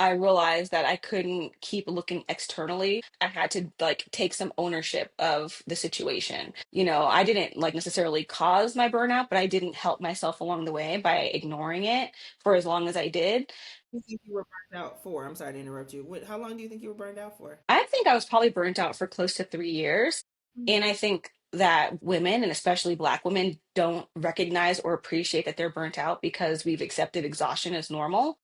I realized that I couldn't keep looking externally. I had to like take some ownership of the situation. I didn't like necessarily cause my burnout, but I didn't help myself along the way by ignoring it for as long as I did. You think you were burned out for? I'm sorry to interrupt you. How long do you think you were burned out for? I think I was probably burnt out for close to 3 years. And I think that women, and especially Black women, don't recognize or appreciate that they're burnt out because we've accepted exhaustion as normal.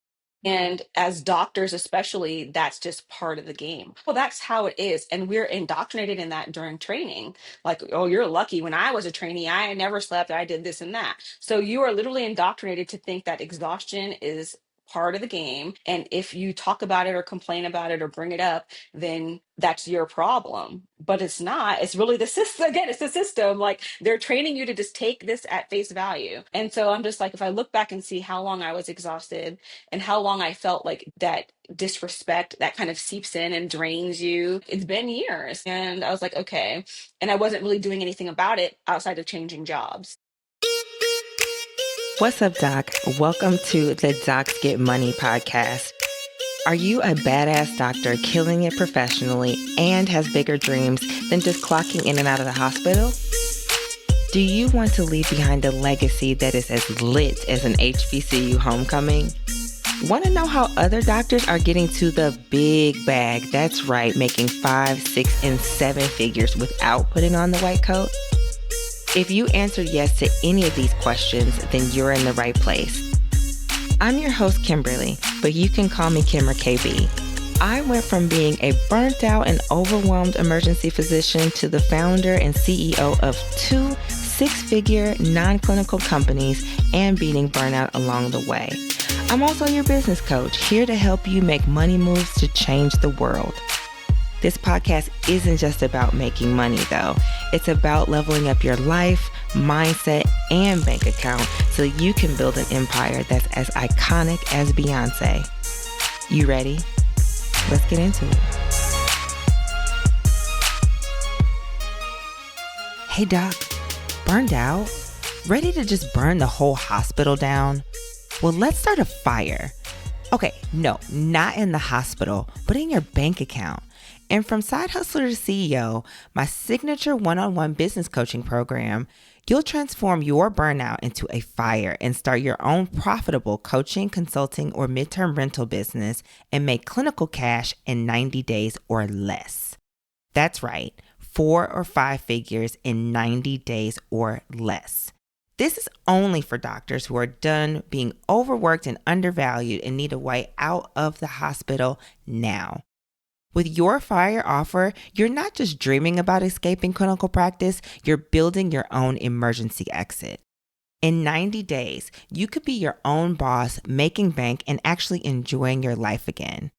Mm-hmm. And as doctors, especially, that's just part of the game. Well, that's how it is. And we're indoctrinated in that during training. Like, oh, you're lucky. When I was a trainee, I never slept. I did this and that. So you are literally indoctrinated to think that exhaustion is part of the game. And if you talk about it or complain about it or bring it up, then that's your problem. But it's not. It's really the system. Again, it's the system. Like they're training you to just take this at face value. And so I'm just like, if I look back and see how long I was exhausted and how long I felt like that disrespect that kind of seeps in and drains you, it's been years. And I was like, okay. And I wasn't really doing anything about it outside of changing jobs. What's up, Doc? Welcome to the Docs Get Money podcast. Are you a badass doctor killing it professionally and has bigger dreams than just clocking in and out of the hospital? Do you want to leave behind a legacy that is as lit as an HBCU homecoming? Want to know how other doctors are getting to the big bag? That's right, making 5, 6, and 7 figures without putting on the white coat? If you answered yes to any of these questions, then you're in the right place. I'm your host, Kimberly, but you can call me Kim or KB. I went from being a burnt out and overwhelmed emergency physician to the founder and CEO of 2 6-figure non-clinical companies and beating burnout along the way. I'm also your business coach, here to help you make money moves to change the world. This podcast isn't just about making money, though. It's about leveling up your life, mindset, and bank account so you can build an empire that's as iconic as Beyonce. You ready? Let's get into it. Hey, Doc. Burned out? Ready to just burn the whole hospital down? Well, let's start a fire. Okay, no, not in the hospital, but in your bank account. And from side hustler to CEO, my signature one-on-one business coaching program, you'll transform your burnout into a fire and start your own profitable coaching, consulting, or midterm rental business and make clinical cash in 90 days or less. That's right, 4 or 5 figures in 90 days or less. This is only for doctors who are done being overworked and undervalued and need a way out of the hospital now. With your FIRE offer, you're not just dreaming about escaping clinical practice, you're building your own emergency exit. In 90 days, you could be your own boss, making bank, and actually enjoying your life again.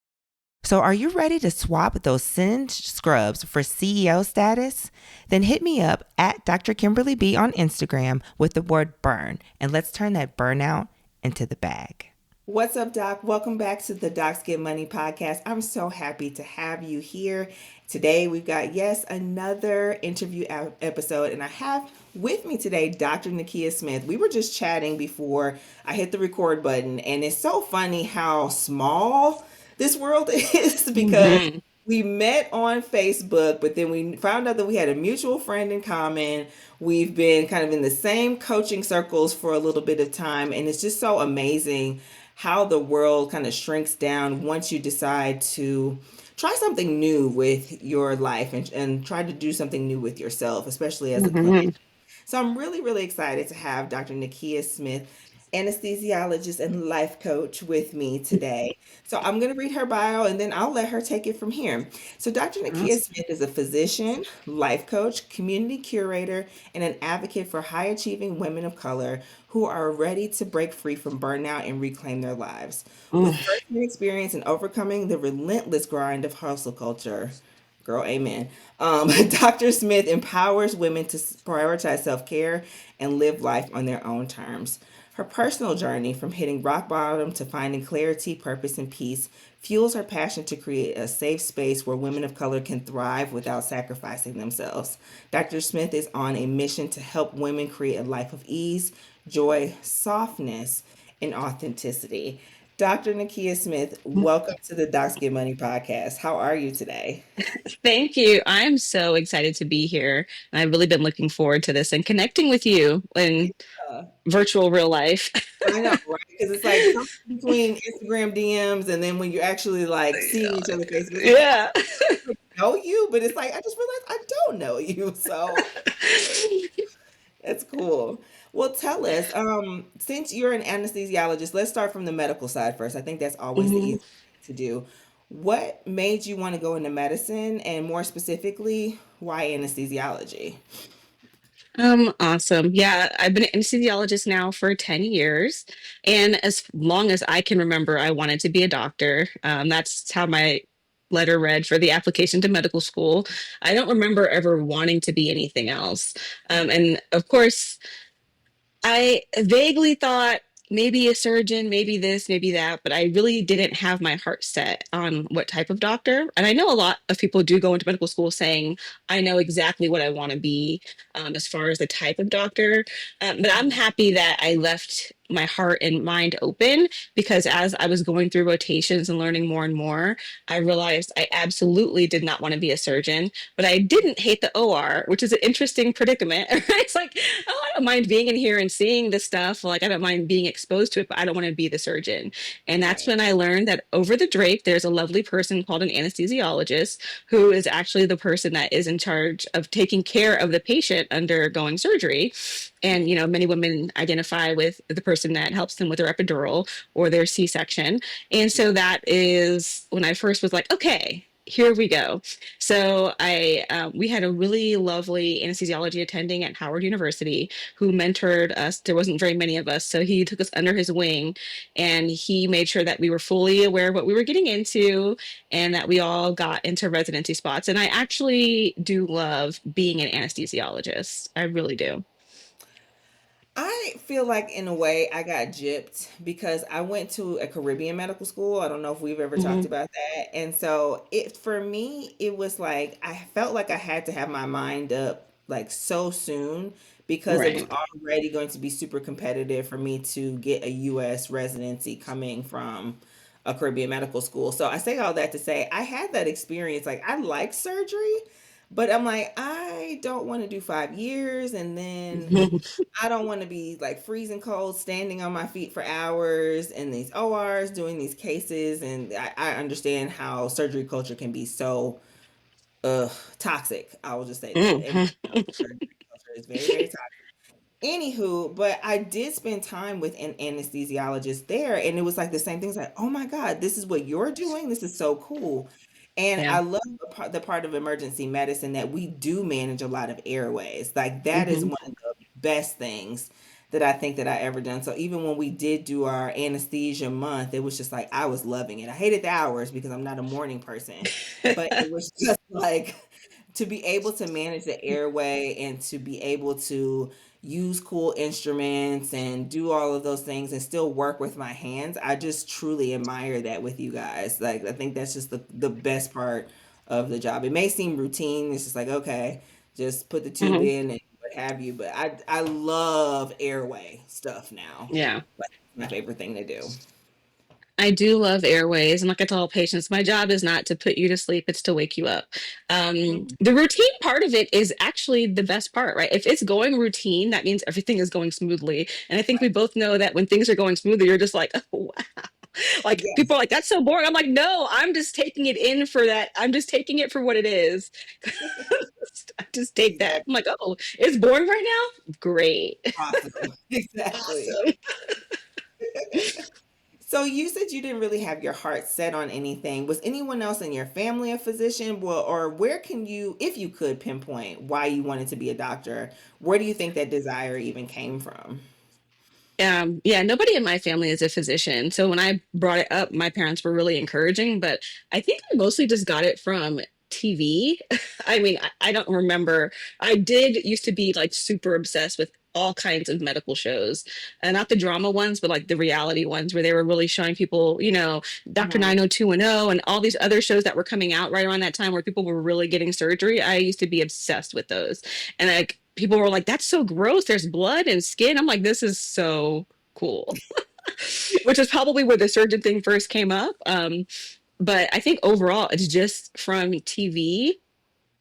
So are you ready to swap those singed scrubs for CEO status? Then hit me up at Dr. Kimberly B on Instagram with the word burn, and let's turn that burnout into the bag. What's up, Doc? Welcome back to the Docs Get Money podcast. I'm so happy to have you here. Today, we've got, yes, another interview episode, and I have with me today Dr. Nikia Smith. We were just chatting before I hit the record button, and it's so funny how small this world is because Mhm. we met on Facebook, but then we found out that we had a mutual friend in common. We've been kind of in the same coaching circles for a little bit of time, and it's just so amazing how the world kind of shrinks down once you decide to try something new with your life and try to do something new with yourself, especially as a clinician. Mhm. So I'm really, really excited to have Dr. Nikia Smith, anesthesiologist and life coach, with me today. So I'm going to read her bio and then I'll let her take it from here. So Dr. Nikia Smith is a physician, life coach, community curator, and an advocate for high achieving women of color who are ready to break free from burnout and reclaim their lives. With Mm. personal experience in overcoming the relentless grind of hustle culture, girl, amen. Dr. Smith empowers women to prioritize self care and live life on their own terms. Her personal journey from hitting rock bottom to finding clarity, purpose, and peace fuels her passion to create a safe space where women of color can thrive without sacrificing themselves. Dr. Smith is on a mission to help women create a life of ease, joy, softness, and authenticity. Dr. Nikia Smith, welcome to the Docs Get Money podcast. How are you today? Thank you. I'm so excited to be here. And I've really been looking forward to this and connecting with you in Uh, virtual real life. I know, right? Because it's like something between Instagram DMs and then when you actually like seeing each other face, it's like Yeah. I know you, but it's like I just realized I don't know you. So that's cool. Well, tell us, since you're an anesthesiologist, let's start from the medical side first. I think that's always the Mhm. easiest thing to do. What made you want to go into medicine, and more specifically, why anesthesiology? Awesome. Yeah, I've been an anesthesiologist now for 10 years. And as long as I can remember, I wanted to be a doctor. That's how my letter read for the application to medical school. I don't remember ever wanting to be anything else. And of course, I vaguely thought maybe a surgeon, maybe this, maybe that, but I really didn't have my heart set on what type of doctor. And I know a lot of people do go into medical school saying, I know exactly what I want to be as far as the type of doctor. But I'm happy that I left my heart and mind open because as I was going through rotations and learning more and more, I realized I absolutely did not want to be a surgeon, but I didn't hate the OR, which is an interesting predicament. Right? It's like, oh, I don't mind being in here and seeing this stuff. Like, I don't mind being exposed to it, but I don't want to be the surgeon. And that's Right. when I learned that over the drape, there's a lovely person called an anesthesiologist who is actually the person that is in charge of taking care of the patient undergoing surgery. And, many women identify with the person that helps them with their epidural or their C-section. And so Yeah. that is when I first was like, okay, here we go. So we had a really lovely anesthesiology attending at Howard University who mentored us. There wasn't very many of us, so he took us under his wing, and he made sure that we were fully aware of what we were getting into, and that we all got into residency spots. And I actually do love being an anesthesiologist. I really do. I feel like in a way I got gypped because I went to a Caribbean medical school. I don't know if we've ever talked Hmm. about that. And so it for me it was like I felt like I had to have my mind up like so soon because it was Right. already going to be super competitive for me to get a US residency coming from a Caribbean medical school. So I say all that to say I had that experience. Like I like surgery, but I'm like I don't want to do 5 years and then I don't want to be like freezing cold, standing on my feet for hours in these ORs doing these cases. And I understand how surgery culture can be so toxic. I will just say that. And Mhm. surgery culture is very, very toxic. Anywho, but I did spend time with an anesthesiologist there, and it was like the same things like, oh my God, this is what you're doing. This is so cool. And Yeah. I love the part of emergency medicine that we do manage a lot of airways. Like that is Hmm. one of the best things that I think that I ever done. So even when we did do our anesthesia month, it was just like I was loving it. I hated the hours because I'm not a morning person, but it was just like to be able to manage the airway and to be able to use cool instruments and do all of those things and still work with my hands. I just truly admire that with you guys. Like I think that's just the best part of the job. It may seem routine. It's just like, okay, just put the tube Hmm. in and what have you. But I love airway stuff now. Yeah. Like my favorite thing to do. I do love airways. And like I tell patients, my job is not to put you to sleep, it's to wake you up. The routine part of it is actually the best part, right? If it's going routine, that means everything is going smoothly. And I think we both know that when things are going smoothly, you're just like, oh, wow. Like people are Yes. like, that's so boring. I'm like, no, I'm just taking it in for that. I'm just taking it for what it is. I just take that. I'm Exactly. like, oh, it's boring right now? Great. Awesome. Exactly. Awesome. So you said you didn't really have your heart set on anything. Was anyone else in your family a physician? Well, or where can you, if you could pinpoint why you wanted to be a doctor, where do you think that desire even came from? Yeah, nobody in my family is a physician. So when I brought it up, my parents were really encouraging, but I think I mostly just got it from TV. I mean, I don't remember. I did used to be like super obsessed with all kinds of medical shows, and not the drama ones, but like the reality ones where they were really showing people, Dr. Mhm. 90210 and all these other shows that were coming out right around that time where people were really getting surgery. I used to be obsessed with those. And like people were like, that's so gross. There's blood and skin. I'm like, this is so cool. which is probably where the surgeon thing first came up. But I think overall, it's just from TV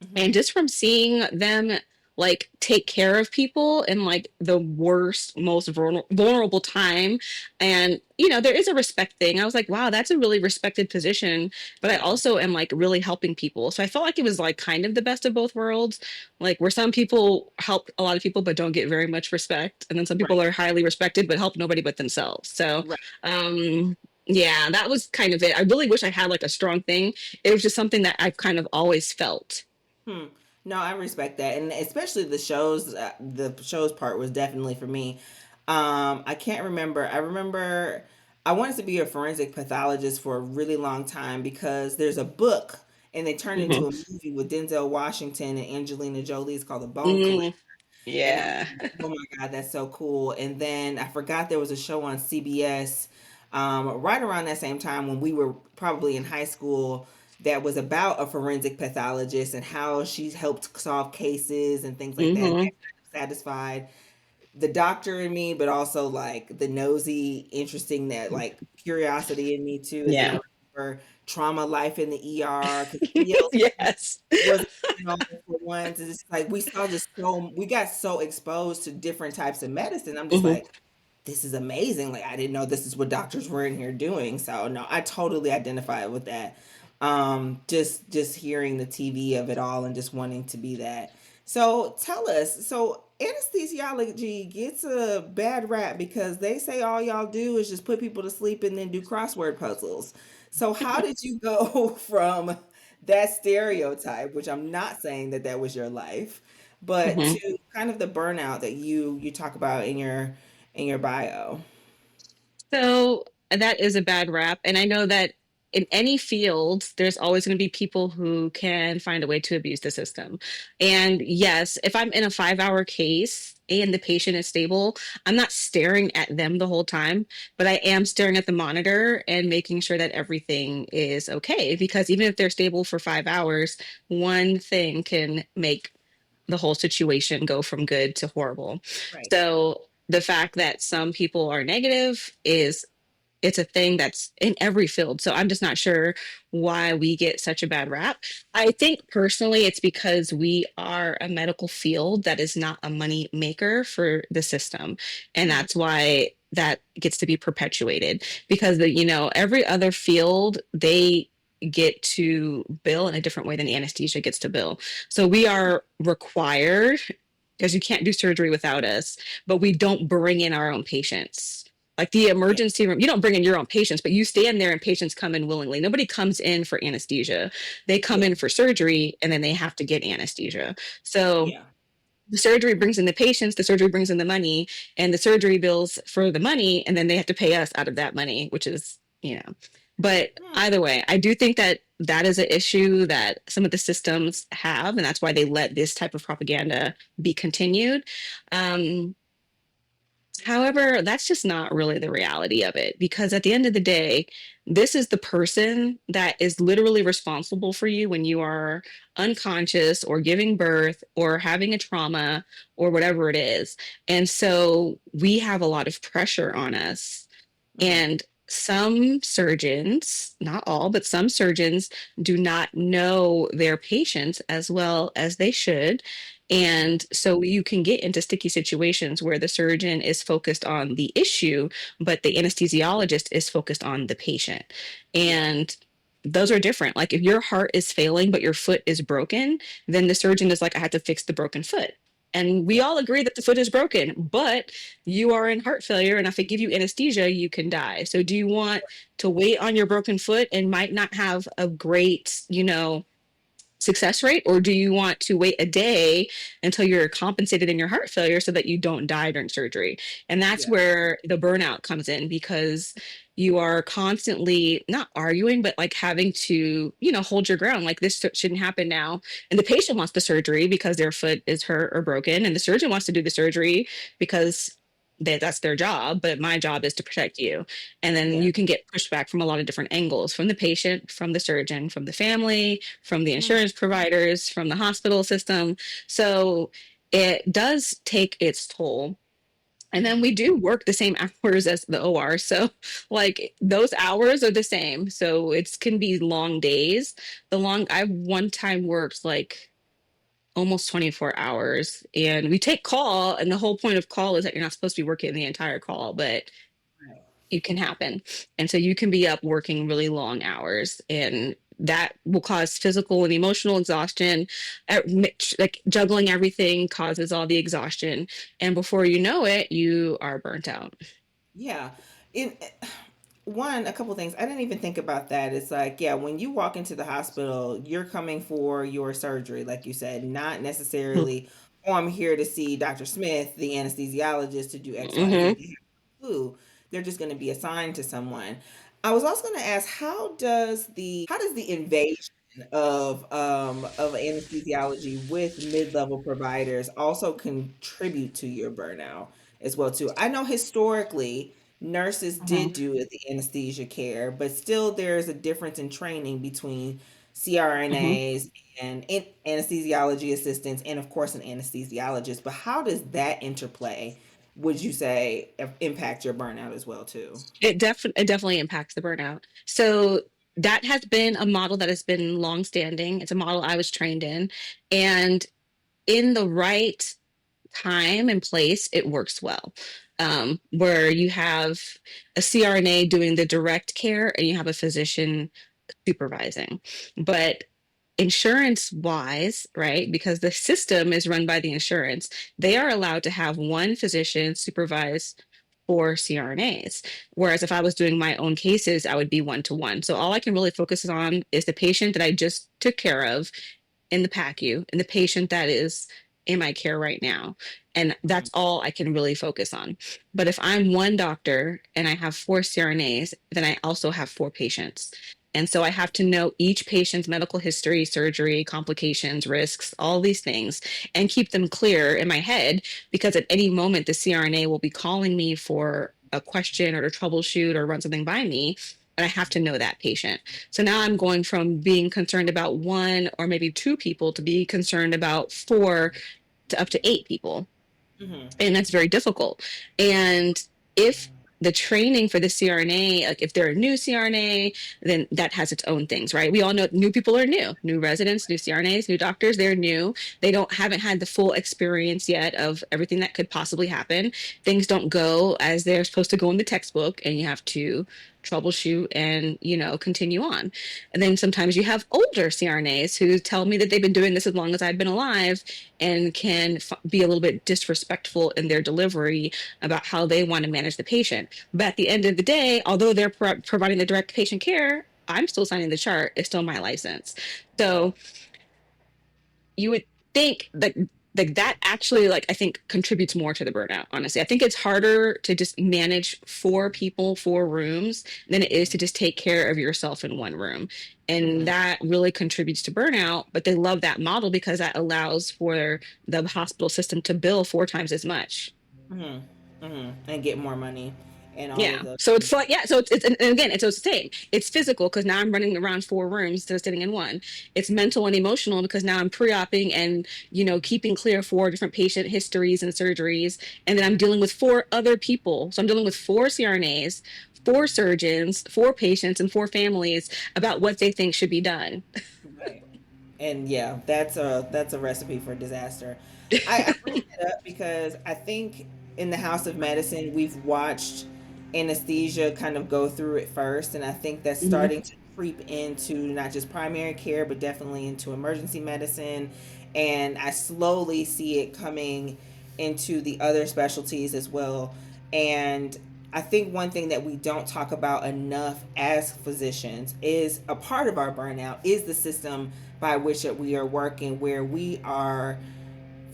Hmm. and just from seeing them like take care of in like the worst, most vulnerable time. And, there is a respect thing. I was like, wow, that's a really respected position. But I Yeah. also am like really helping people. So I felt like it was like kind of the best of both worlds, like where some people help a lot of people but don't get very much respect. And then some people Right. are highly respected but help nobody but themselves. So, Right. yeah, that was kind of it. I really wish I had like a strong thing. It was just something that I've kind of always felt. Hmm. No, I respect that, and especially the shows. The shows part was definitely for me. I can't remember. I remember I wanted to be a forensic pathologist for a really long time because there's a book, and they turned into a Mhm. movie with Denzel Washington and Angelina Jolie. It's called The Bone Collector. Mm, And I was yeah. like, oh my God, that's so cool. And then I forgot there was a show on CBS right around that same time when we were probably in high school that was about a forensic pathologist and how she helped solve cases and things like that. And that Hmm. kind of satisfied the doctor in me, but also like the nosy, interesting, that like curiosity in me too. And then Yeah. I remember Trauma Life in the ER because TLC Yes. was for once. It's just like we got so exposed to different types of medicine. I'm just Hmm. like, this is amazing. Like I didn't know this is what doctors were in here doing. So no, I totally identify with that. Just hearing the TV of it all and just wanting to be that. So tell us, so anesthesiology gets a bad rap because they say all y'all do is just put people to sleep and then do crossword puzzles. So how did you go from that stereotype, which I'm not saying that that was your life, but Hmm. to kind of the burnout that you talk about in your bio? So that is a bad rap. And I know that in any field, there's always going to be people who can find a way to abuse the system. And yes, if I'm in a 5 hour case and the patient is stable, I'm not staring at them the whole time, but I am staring at the monitor and making sure that everything is okay. Because even if they're stable for 5 hours, one thing can make the whole situation go from good to horrible. Right. So the fact that some people are negative is it's a thing that's in every field. So I'm just not sure why we get such a bad rap. I think personally it's because we are a medical field that is not a money maker for the system. And Hmm. that's why that gets to be perpetuated because every other field they get to bill in a different way than anesthesia gets to bill. So we are required because you can't do surgery without us, but we don't bring in our own patients. Like the Yeah. emergency room, you don't bring in your own patients, but you stand there and patients come in willingly. Nobody comes in for anesthesia. They come Yeah. in for surgery and then they have to get anesthesia. So Yeah. the surgery brings in the patients, the surgery brings in the money, and the surgery bills for the money, and then they have to pay us out of that money, which is. But Hmm. either way, I do think that that is an issue that some of the systems have, and that's why they let this type of propaganda be continued. Um, However, that's just not really the reality of it because at the end of the day, this is the person that is literally responsible for you when you are unconscious or giving birth or having a trauma or whatever it is. And so we have a lot of pressure on us Hmm. and some surgeons, not all, but some surgeons do not know their patients as well as they should. Hmm. And so you can get into sticky situations where the surgeon is focused on the issue, but the anesthesiologist is focused on the patient. Yeah. And those are different. Like if your heart is failing, but your foot is broken, then the surgeon is like, I have to fix the broken foot. And we Yeah. all agree that the foot is broken, but you are in heart failure. And if I give you anesthesia, you can die. So do you want to wait on your broken foot and might not have a great, success rate, or do you want to wait a day until you're compensated in your heart failure so that you don't die during surgery? And that's Yeah. where the burnout comes in because you are constantly not arguing but like having to hold your ground, like this shouldn't happen now, and the patient wants the surgery because their foot is hurt or broken, and the surgeon wants to do the surgery because that's their job, but my job is to protect you. And then Yeah. you can get pushback from a lot of different angles, from the patient, from the surgeon, from the family, from the Hmm. insurance providers, from the hospital system. So it does take its toll. And then we do work the same hours as the OR. So like those hours are the same. So it's can be long days. I one time worked like almost 24 hours, and we take call, and the whole point of call is that you're not supposed to be working the entire call, but Right. it can happen. And so you can be up working really long hours, and that will cause physical and emotional exhaustion. Like juggling everything causes all the exhaustion. And before you know it, you are burnt out. Yeah. In one, a couple things. I didn't even think about that. It's like, yeah, when you walk into the hospital, you're coming for your surgery, like you said, not necessarily, oh, I'm here to see Dr. Smith, the anesthesiologist, to do X, Y, Z. Hmm. They have flu. They're just going to be assigned to someone. I was also going to ask, how does the invasion of anesthesiology with mid-level providers also contribute to your burnout as well too? I know historically nurses did Hmm. do the anesthesia care, but still there's a difference in training between CRNAs and anesthesiology assistants, and of course an anesthesiologist. But how does that interplay, would you say, impact your burnout as well too? It definitely impacts the burnout. So that has been a model that has been long standing. It's a model I was trained in, and in the right time and place, it works well. Where you have a CRNA doing the direct care and you have a physician supervising. But insurance wise, right? Because the system is run by the insurance, they are allowed to have one physician supervise for CRNAs. Whereas if I was doing my own cases, I would be one to one. So all I can really focus on is the patient that I just took care of in the PACU and the patient that is in my care right now. And that's all I can really focus on. But if I'm one doctor and I have four CRNAs, then I also have four patients. And so I have to know each patient's medical history, surgery, complications, risks, all these things, and keep them clear in my head because at any moment the CRNA will be calling me for a question or to troubleshoot or run something by me. And I have to know that patient. So now I'm going from being concerned about one or maybe two people to be concerned about four to up to eight people. Hmm. And that's very difficult. And if the training for the CRNA, like if they're a new CRNA, then that has its own things, right? We all know new people are new residents, new CRNAs, new doctors, they're new. They haven't had the full experience yet of everything that could possibly happen. Things don't go as they're supposed to go in the textbook, and you have to troubleshoot and continue on. And then sometimes you have older CRNAs who tell me that they've been doing this as long as I've been alive and can be a little bit disrespectful in their delivery about how they want to manage the patient. But at the end of the day, although they're providing the direct patient care, I'm still signing the chart. It's still my license. Right. So you would think that that actually, like, I think contributes more to the burnout. Honestly, I think it's harder to just manage four people, four rooms, than it is to just take care of yourself in one room, and Hmm. that really contributes to burnout. But they love that model because that allows for the hospital system to bill four times as much. Hmm. Hmm. And get more money and all of Yeah. those So things. it's like, yeah. So it's and again, it's the same. It's physical because now I'm running around four rooms instead of sitting in one. It's mental and emotional because now I'm pre-oping and, keeping clear four different patient histories and surgeries. And then I'm dealing with four other people. So I'm dealing with four CRNAs, four surgeons, four patients, and four families about what they think should be done. Right. And yeah, that's a recipe for disaster. I bring it up because I think in the House of Medicine we've watched anesthesia kind of go through it first, and I think that's Mhm. starting to creep into not just primary care but definitely into emergency medicine, and I slowly see it coming into the other specialties as well. And I think one thing that we don't talk about enough as physicians is a part of our burnout is the system by which we are working, where we are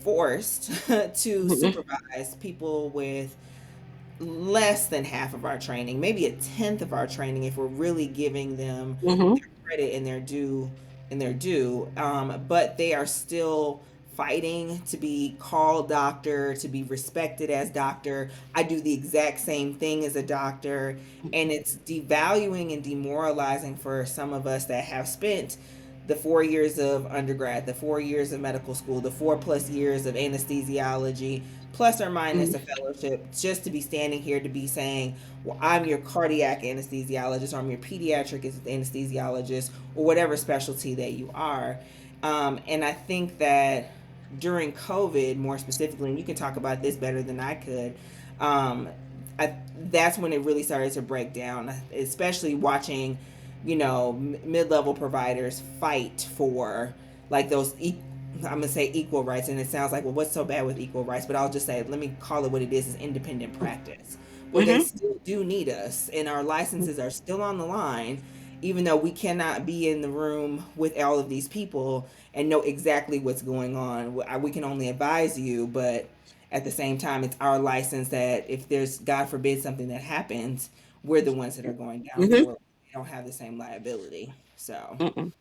forced to Mhm. supervise people with less than half of our training, maybe a tenth of our training, if we're really giving them Mhm. their credit and their due. But they are still fighting to be called doctor, to be respected as doctor. I do the exact same thing as a doctor, and it's devaluing and demoralizing for some of us that have spent the 4 years of undergrad, the 4 years of medical school, the 4+ years of anesthesiology, plus or minus Mm, a fellowship, just to be standing here to be saying, well, I'm your cardiac anesthesiologist, or I'm your pediatric anesthesiologist, or whatever specialty that you are. And I think that during COVID, more specifically, and you can talk about this better than I could, um, that's when it really started to break down, especially watching, mid-level providers fight for like those I'm gonna say equal rights, and it sounds like, well, what's so bad with equal rights? But I'll just say, let me call it what it is independent practice. Well, they mm-hmm, still do need us, and our licenses are still on the line, even though we cannot be in the room with all of these people and know exactly what's going on. We can only advise you, but at the same time, it's our license that if there's, God forbid, something that happens, we're the ones that are going down mm-hmm. for it. We don't have the same liability. So,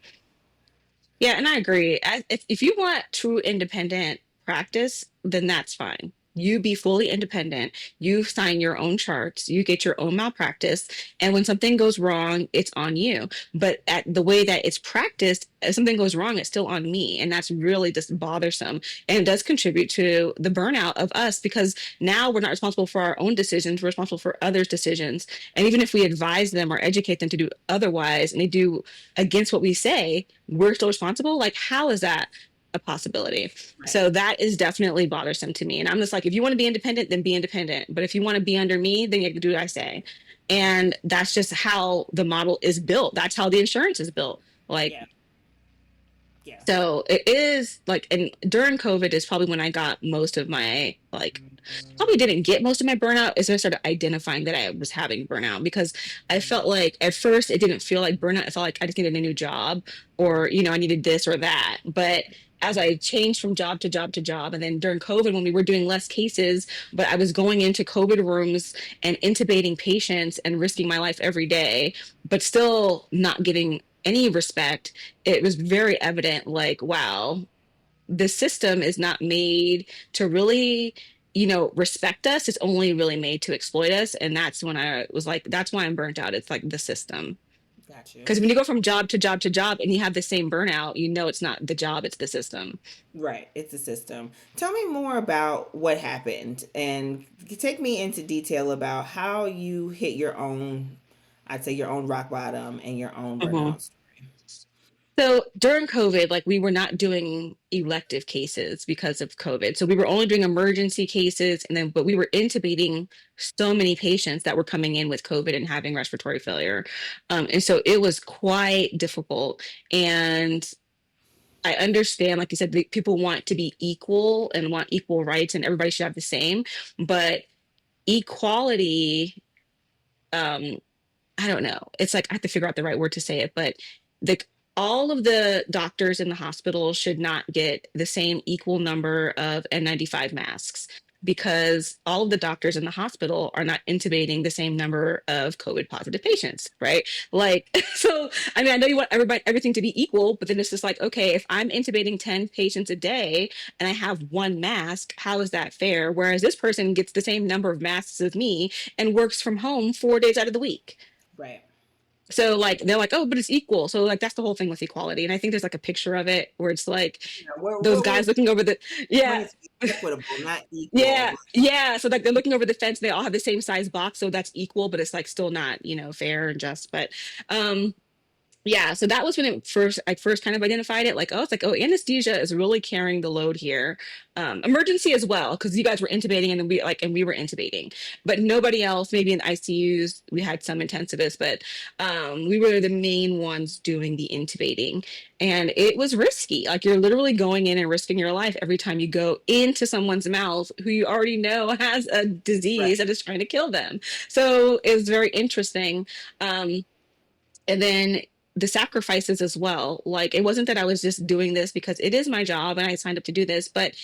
Yeah, and I agree. If you want true independent practice, then that's fine. You be fully independent. You sign your own charts. You get your own malpractice. And when something goes wrong, it's on you. But at the way that it's practiced, if something goes wrong, it's still on me. And that's really just bothersome. And it does contribute to the burnout of us because now we're not responsible for our own decisions. We're responsible for others' decisions. And even if we advise them or educate them to do otherwise, and they do against what we say, we're still responsible. Like, how is that a possibility? right. So that is definitely bothersome to me. And I'm just like, if you want to be independent, then be independent. But if you want to be under me, then you have to do what I say. And that's just how the model is built. That's how the insurance is built. Like, Yeah. Yeah. so it is like, and during COVID is probably when I got most of my, like, probably didn't get most of my burnout is when I started identifying that I was having burnout because I felt like at first it didn't feel like burnout. I felt like I just needed a new job or, I needed this or that. But as I changed from job to job to job, and then during COVID, when we were doing less cases, but I was going into COVID rooms and intubating patients and risking my life every day, but still not getting any respect, it was very evident like, wow, the system is not made to really, respect us. It's only really made to exploit us. And that's when I was like, that's why I'm burnt out. It's like the system. Got you. Because when you go from job to job to job and you have the same burnout, it's not the job, it's the system. Right. It's a system. Tell me more about what happened and take me into detail about how you hit your own, I'd say your own rock bottom and your own Mhm. burnout. So during COVID, like we were not doing elective cases because of COVID. So we were only doing emergency cases and then but we were intubating so many patients that were coming in with COVID and having respiratory failure. And so it was quite difficult. And I understand, like you said, people want to be equal and want equal rights and everybody should have the same, but equality, um, I don't know. It's like I have to figure out the right word to say it, but the all of the doctors in the hospital should not get the same equal number of N95 masks because all of the doctors in the hospital are not intubating the same number of COVID positive patients, right? Like, so I mean, I know you want everything to be equal, but then it's just like, okay, if I'm intubating 10 patients a day and I have one mask, how is that fair? Whereas this person gets the same number of masks as me and works from home 4 days out of the week. Right. So like they're like, oh, but it's equal. So like that's the whole thing with equality. And I think there's like a picture of it where it's like Yeah, we're, those we're, we're guys looking over the want yeah. it to be equitable, not equal. Yeah, yeah. So like they're looking over the fence, they all have the same size box, so that's equal, but it's like still not, fair and just. But um yeah, so that was when it first kind of identified it. Like, oh, it's like, oh, anesthesia is really carrying the load here. Emergency as well, because you guys were intubating and then we were intubating, but nobody else. Maybe in ICUs we had some intensivists, but we were the main ones doing the intubating, and it was risky. Like you're literally going in and risking your life every time you go into someone's mouth who you already know has a Right. disease that is trying to kill them. So it's very interesting. And then the sacrifices as well. Like it wasn't that I was just doing this because it is my job and I signed up to do this, but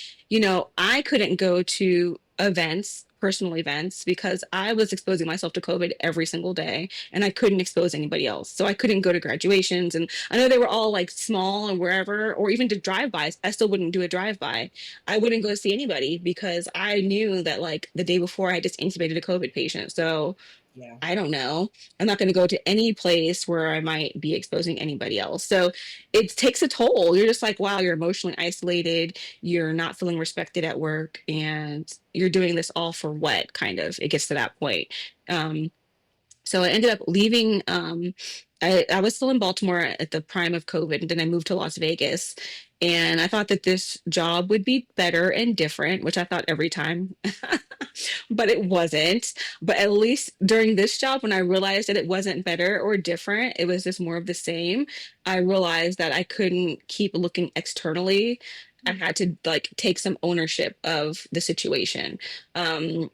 I couldn't go to events, personal events, because I was exposing myself to COVID every single day and I couldn't expose anybody else. So I couldn't go to graduations, and I know they were all like small and wherever, or even to drive-bys. I still wouldn't do a drive-by. I wouldn't go see anybody because I knew that like the day before I just intubated a COVID patient. So Yeah. I don't know. I'm not going to go to any place where I might be exposing anybody else. So it takes a toll. You're just like, wow, you're emotionally isolated. You're not feeling respected at work. And you're doing this all for what, kind of? It gets to that point. Um, so I ended up leaving. I was still in Baltimore at the prime of COVID, and then I moved to Las Vegas. And I thought that this job would be better and different, which I thought every time, but it wasn't. But at least during this job, when I realized that it wasn't better or different, it was just more of the same. I realized that I couldn't keep looking externally. I had to like take some ownership of the situation. And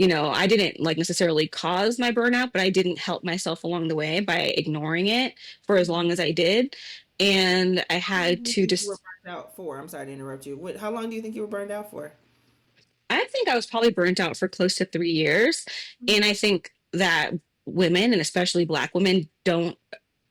I didn't like necessarily cause my burnout, but I didn't help myself along the way by ignoring it for as long as I did. And I How long had do you to think you were just, burned out for? I'm sorry to interrupt you. How long do you think you were burned out for? I think I was probably burnt out for close to 3 years. And I think that women, and especially Black women, don't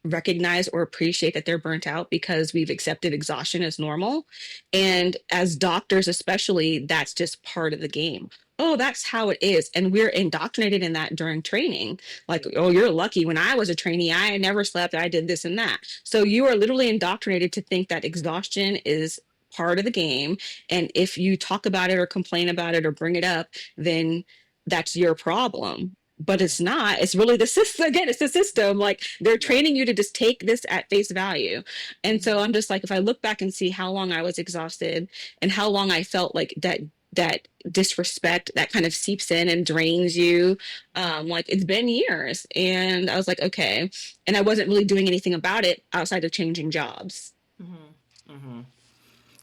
recognize or appreciate that they're burnt out because we've accepted exhaustion as normal. And as doctors, especially, that's just part of the game. Oh, that's how it is. And we're indoctrinated in that during training. Like, oh, you're lucky. When I was a trainee, I never slept. I did this and that. So you are literally indoctrinated to think that exhaustion is part of the game. And if you talk about it or complain about it or bring it up, then that's your problem, but Yeah. it's not. It's really the system. Again, it's the system. Like they're Yeah. training you to just take this at face value. And so Mhm. I'm just like, if I look back and see how long I was exhausted and how long I felt like that disrespect that kind of seeps in and drains you, like it's been years. And I was like, okay. And I wasn't really doing anything about it outside of changing jobs. Mhm. Mhm.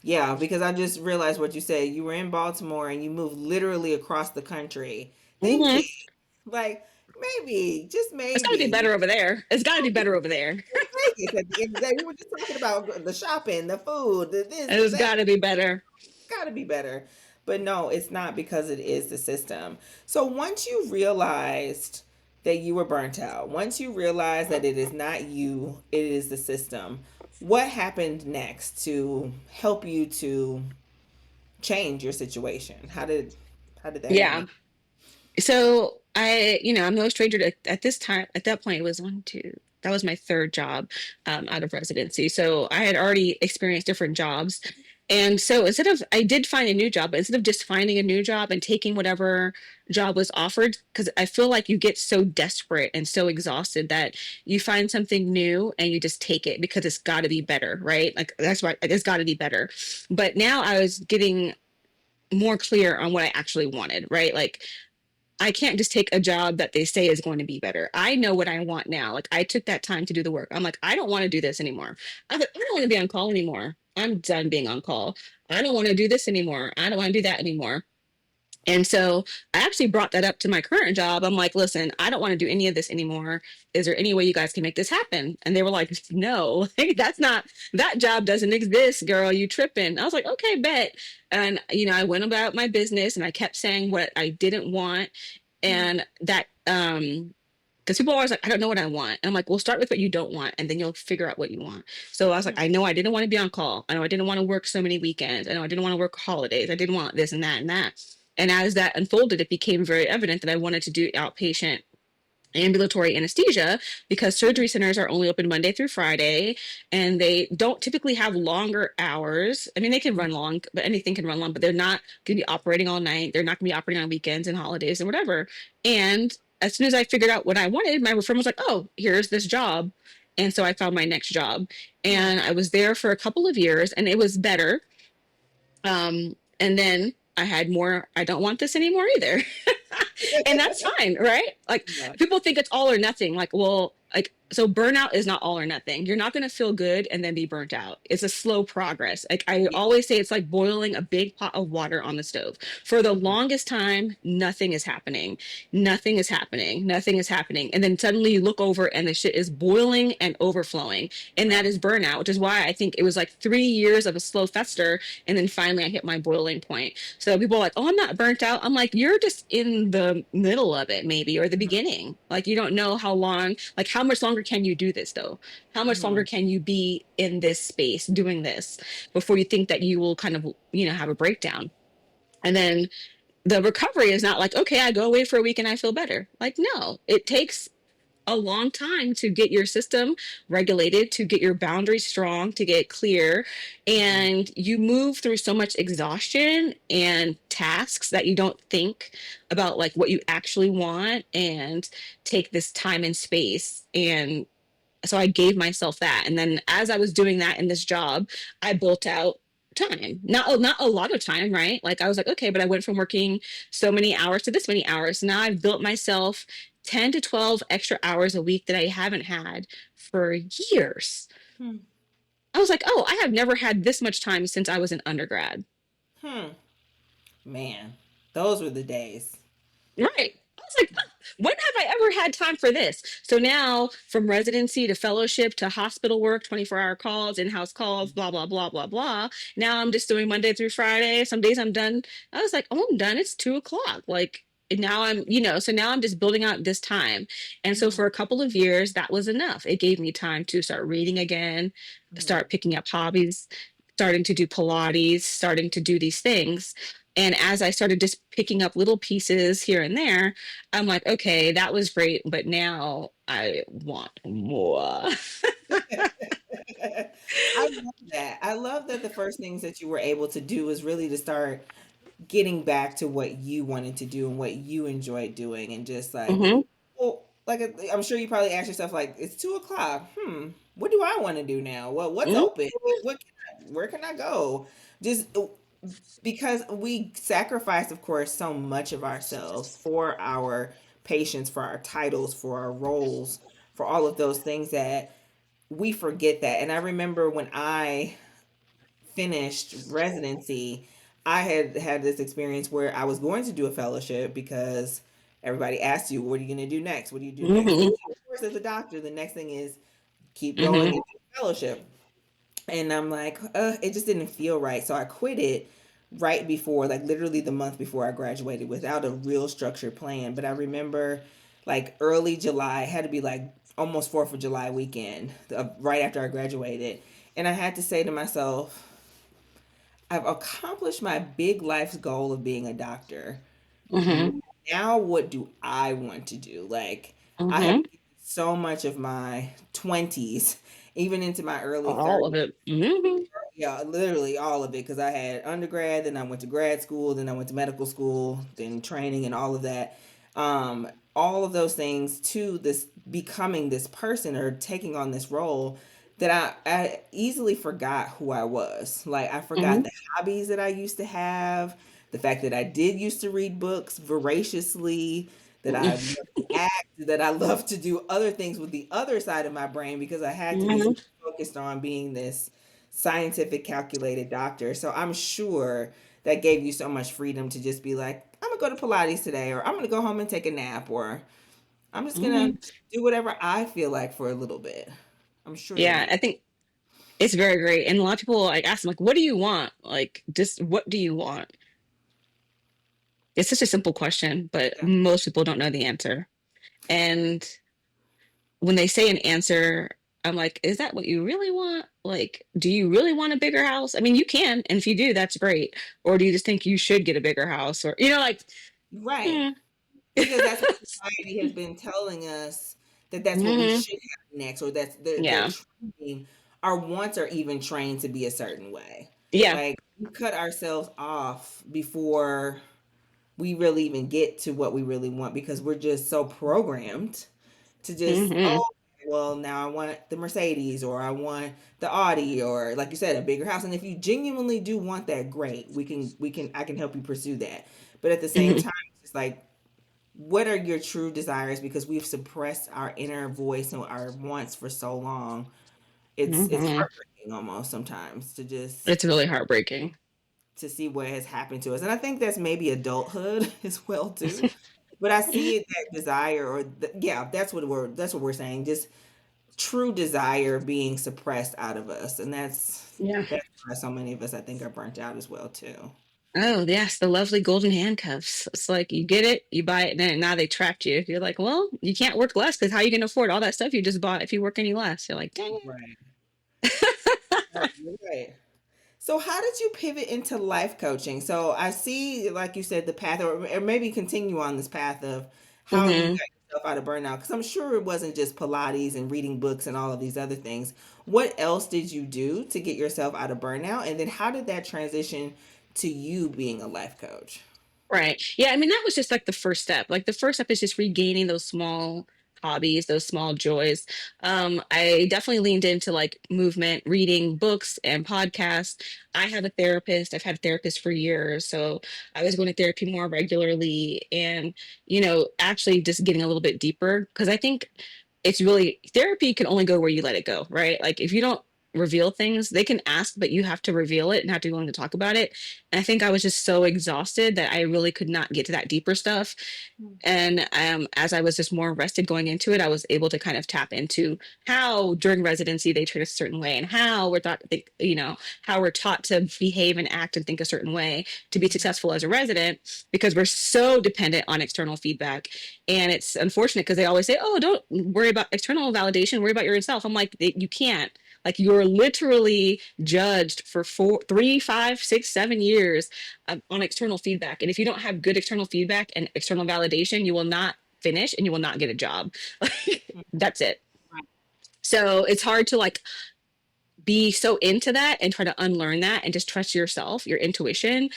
Yeah, because I just realized what you said. You were in Baltimore and you moved literally across the country, thinking Hmm. like maybe, just It's got to be maybe, better over there. It's got to be better over there. Vegas at the end of the day. We were just talking about the shopping, the food, the this, the It's that. got to be better. Got to be better. But no, it's not, because it is the system. So once you realized that you were burnt out, once you realized that it is not you, it is the system, what happened next to help you to change your situation? How did that Yeah. happen? So I'm no stranger to at this time, at that point, it was one, two, that was my third job out of residency. So I had already experienced different jobs. And so I did find a new job, but instead of just finding a new job and taking whatever job was offered, because I feel like you get so desperate and so exhausted that you find something new and you just take it because it's got to be better, right? Like that's why it's got to be better. But now I was getting more clear on what I actually wanted, right? Like I can't just take a job that they say is going to be better. I know what I want now. Like I took that time to do the work. I'm like, I don't want to do this anymore. I don't want to be on call anymore. I'm done being on call. I don't want to do this anymore. I don't want to do that anymore. And so I actually brought that up to my current job. I'm like, listen, I don't want to do any of this anymore. Is there any way you guys can make this happen? And they were like, no, that's not, that job doesn't exist, girl. You tripping. I was like, okay, bet. And, I went about my business and I kept saying what I didn't want. And that, because people are always like, I don't know what I want. And I'm like, well, start with what you don't want, and then you'll figure out what you want. So I was like, I know I didn't want to be on call. I know I didn't want to work so many weekends. I know I didn't want to work holidays. I didn't want this and that and that. And as that unfolded, it became very evident that I wanted to do outpatient ambulatory anesthesia because surgery centers are only open Monday through Friday and they don't typically have longer hours. I mean, they can run long, but anything can run long, but they're not going to be operating all night. They're not going to be operating on weekends and holidays and whatever. And as soon as I figured out what I wanted, my friend was like, oh, here's this job. And so I found my next job and I was there for a couple of years and it was better. And then I had more, I don't want this anymore either. And that's fine, right? Like Yeah. people think it's all or nothing. Like, well, like so burnout is not all or nothing. You're not going to feel good and then be burnt out. It's a slow progress. Like I always say, it's like boiling a big pot of water on the stove. For the longest time, nothing is happening. Nothing is happening. Nothing is happening. And then suddenly you look over and the shit is boiling and overflowing. And that Right. is burnout, which is why I think it was like 3 years of a slow fester. And then finally I hit my boiling point. So people are like, oh, I'm not burnt out. I'm like, you're just in the middle of it, maybe, or the beginning. Like, you don't know how long, like, how much longer can you do this, though? How much longer Mhm. can you be in this space doing this before you think that you will kind of, have a breakdown? And then the recovery is not like, okay, I go away for a week and I feel better. Like, no, it takes a long time to get your system regulated, to get your boundaries strong, to get clear. Mhm. And you move through so much exhaustion and tasks that you don't think about like what you actually want and take this time and space. And so I gave myself that. And then as I was doing that in this job, I built out time. Not a lot of time, right? Like I was like, okay, but I went from working so many hours to this many hours. Now I've built myself 10 to 12 extra hours a week that I haven't had for years. Hmm. I was like, oh, I have never had this much time since I was an undergrad. Hmm. Man, those were the days. Right. I was like, "Huh, when have I ever had time for this?" So now, from residency to fellowship to hospital work, 24-hour calls, in house calls, blah, blah, blah, blah, blah. Now I'm just doing Monday through Friday. Some days I'm done. I was like, oh, I'm done. It's 2 o'clock. Like, and now so now I'm just building out this time. And so Mhm. for a couple of years, that was enough. It gave me time to start reading again, Mhm. start picking up hobbies, starting to do Pilates, starting to do these things. And as I started just picking up little pieces here and there, I'm like, okay, that was great, but now I want more. I love that. I love that the first things that you were able to do was really to start getting back to what you wanted to do and what you enjoyed doing, and just like, Hmm. well, like I'm sure you probably asked yourself, like, it's 2 o'clock. What do I want to do now? What's Hmm. open? Where can I go? Just because we sacrifice, of course, so much of ourselves for our patients, for our titles, for our roles, for all of those things, that we forget that. And I remember when I finished residency, I had had this experience where I was going to do a fellowship because everybody asked you, what are you going to do next? What do you do next? And Hmm. of course, as a doctor, the next thing is keep going Hmm. and do fellowship. And I'm like, it just didn't feel right. So I quit it right before, like literally the month before I graduated, without a real structured plan. But I remember like early July, it had to be like almost 4th of July weekend, right after I graduated. And I had to say to myself, I've accomplished my big life's goal of being a doctor. Hmm. Now, what do I want to do? Like, I have Hmm. given so much of my 20s, even into my early All 30s. of it. Hmm. Yeah, literally all of it. Because I had undergrad, then I went to grad school, then I went to medical school, then training and all of that. All of those things to this becoming this person or taking on this role, that I easily forgot who I was. Like, I forgot Hmm. the hobbies that I used to have, the fact that I did used to read books voraciously, that I love to act, that I love to do other things with the other side of my brain, because I had to be so Hmm. focused on being this scientific calculated doctor. So I'm sure that gave you so much freedom to just be like, I'm gonna go to Pilates today, or I'm gonna go home and take a nap, or I'm just gonna Hmm. do whatever I feel like for a little bit. I'm sure that Yeah, made I think it's very great. And a lot of people like ask them, like, what do you want? Like, just what do you want? It's such a simple question, but yeah. most people don't know the answer. And when they say an answer, I'm like, is that what you really want? Like, do you really want a bigger house? I mean, you can, and if you do, that's great. Or do you just think you should get a bigger house? Or, like, Right. hmm. Because that's what society has been telling us, that that's what we Hmm. should have next, or that's they're Yeah. training, our wants are even trained to be a certain way. Yeah. Like, we cut ourselves off before we really even get to what we really want, because we're just so programmed to just, Hmm. oh, well, now I want the Mercedes, or I want the Audi, or like you said, a bigger house. And if you genuinely do want that, great, I can help you pursue that. But at the same Hmm. time, it's just like, what are your true desires? Because we've suppressed our inner voice and our wants for so long. It's Hmm. heartbreaking almost sometimes to just It's really heartbreaking. to see what has happened to us. And I think that's maybe adulthood as well too. But I see it, that desire, or yeah, that's what we're saying. Just true desire being suppressed out of us, and Yeah. that's why so many of us, I think, are burnt out as well too. Oh, yes, the lovely golden handcuffs. It's like you get it, you buy it, and then now they trapped you. You're like, well, you can't work less because how are you going to afford all that stuff you just bought if you work any less? You're like, dang Right. it. Right. You're right. So how did you pivot into life coaching? So I see, like you said, the path, or maybe continue on this path of how you Hmm. got yourself out of burnout. Because I'm sure it wasn't just Pilates and reading books and all of these other things. What else did you do to get yourself out of burnout? And then how did that transition to you being a life coach? Right. Yeah. I mean, that was just like the first step. Like the first step is just regaining those small hobbies, those small joys. I definitely leaned into like movement, reading books and podcasts. I have a therapist. I've had a therapist for years. So I was going to therapy more regularly and, actually just getting a little bit deeper because I think it's really therapy can only go where you let it go, right? Like if you don't reveal things, they can ask, but you have to reveal it and have to be willing to talk about it. And I think I was just so exhausted that I really could not get to that deeper stuff. And as I was just more rested going into it, I was able to kind of tap into how during residency they treat us a certain way and how we're taught to think, how we're taught to behave and act and think a certain way to be successful as a resident because we're so dependent on external feedback. And it's unfortunate because they always say, oh, don't worry about external validation, worry about yourself. I'm like, you can't. Like you're literally judged for 4, 3, 5, 6, 7 years on external feedback. And if you don't have good external feedback and external validation, you will not finish and you will not get a job. That's it. So it's hard to like be so into that and try to unlearn that and just trust yourself, your intuition.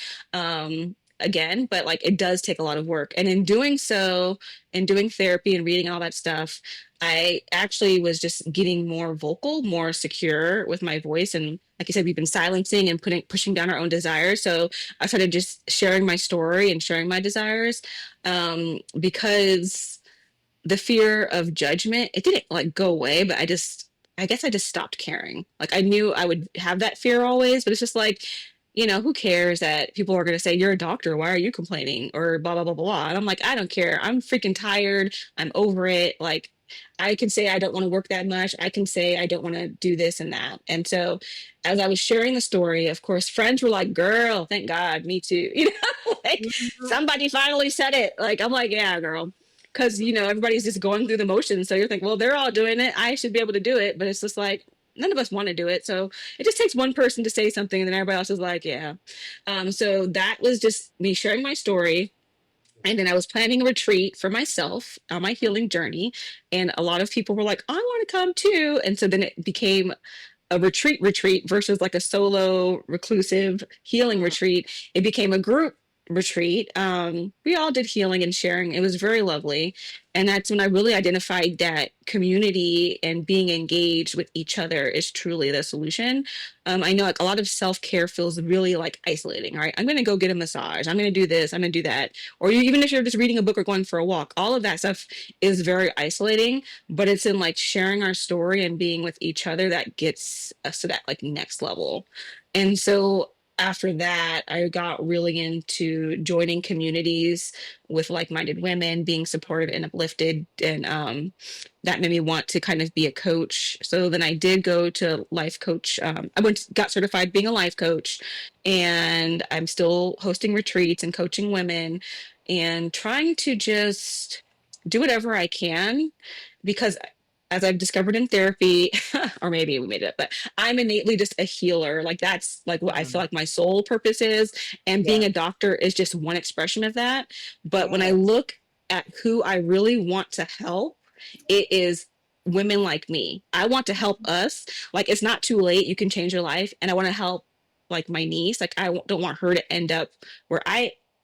Again, but like it does take a lot of work. And in doing so, and doing therapy and reading all that stuff, I actually was just getting more vocal, more secure with my voice. And like you said, we've been silencing and pushing down our own desires. So I started just sharing my story and sharing my desires because the fear of judgment, it didn't like go away, but I guess I just stopped caring. Like I knew I would have that fear always, but it's just like, who cares that people are going to say, you're a doctor, why are you complaining? Or blah, blah, blah, blah. And I'm like, I don't care. I'm freaking tired. I'm over it. Like, I can say I don't want to work that much. I can say I don't want to do this and that. And so, as I was sharing the story, of course, friends were like, girl, thank God, me too. Like somebody finally said it. Like, I'm like, yeah, girl, because everybody's just going through the motions, so you're thinking, well, they're all doing it, I should be able to do it, but it's just like none of us want to do it. So it just takes one person to say something and then everybody else is like, yeah. So that was just me sharing my story. And then I was planning a retreat for myself on my healing journey, and a lot of people were like, I want to come too. And so then it became a retreat versus like a solo reclusive healing retreat. It became a group retreat. We all did healing and sharing. It was very lovely. And that's when I really identified that community and being engaged with each other is truly the solution. I know like a lot of self-care feels really like isolating, right? I'm going to go get a massage. I'm going to do this. I'm going to do that. Or even if you're just reading a book or going for a walk, all of that stuff is very isolating, but it's in like sharing our story and being with each other that gets us to that like next level. And so after that, I got really into joining communities with like-minded women, being supportive and uplifted, and that made me want to kind of be a coach. So then I did go to life coach. Got certified being a life coach, and I'm still hosting retreats and coaching women, and trying to just do whatever I can because as I've discovered in therapy, or maybe we made it up, but I'm innately just a healer. Like that's like what I feel Mhm. like my sole purpose is. And being Yeah. a doctor is just one expression of that. But when I Yes. look at who I really want to help, it is women like me. I want to help us. Like it's not too late. You can change your life. And I want to help like my niece. Like don't want her to end up where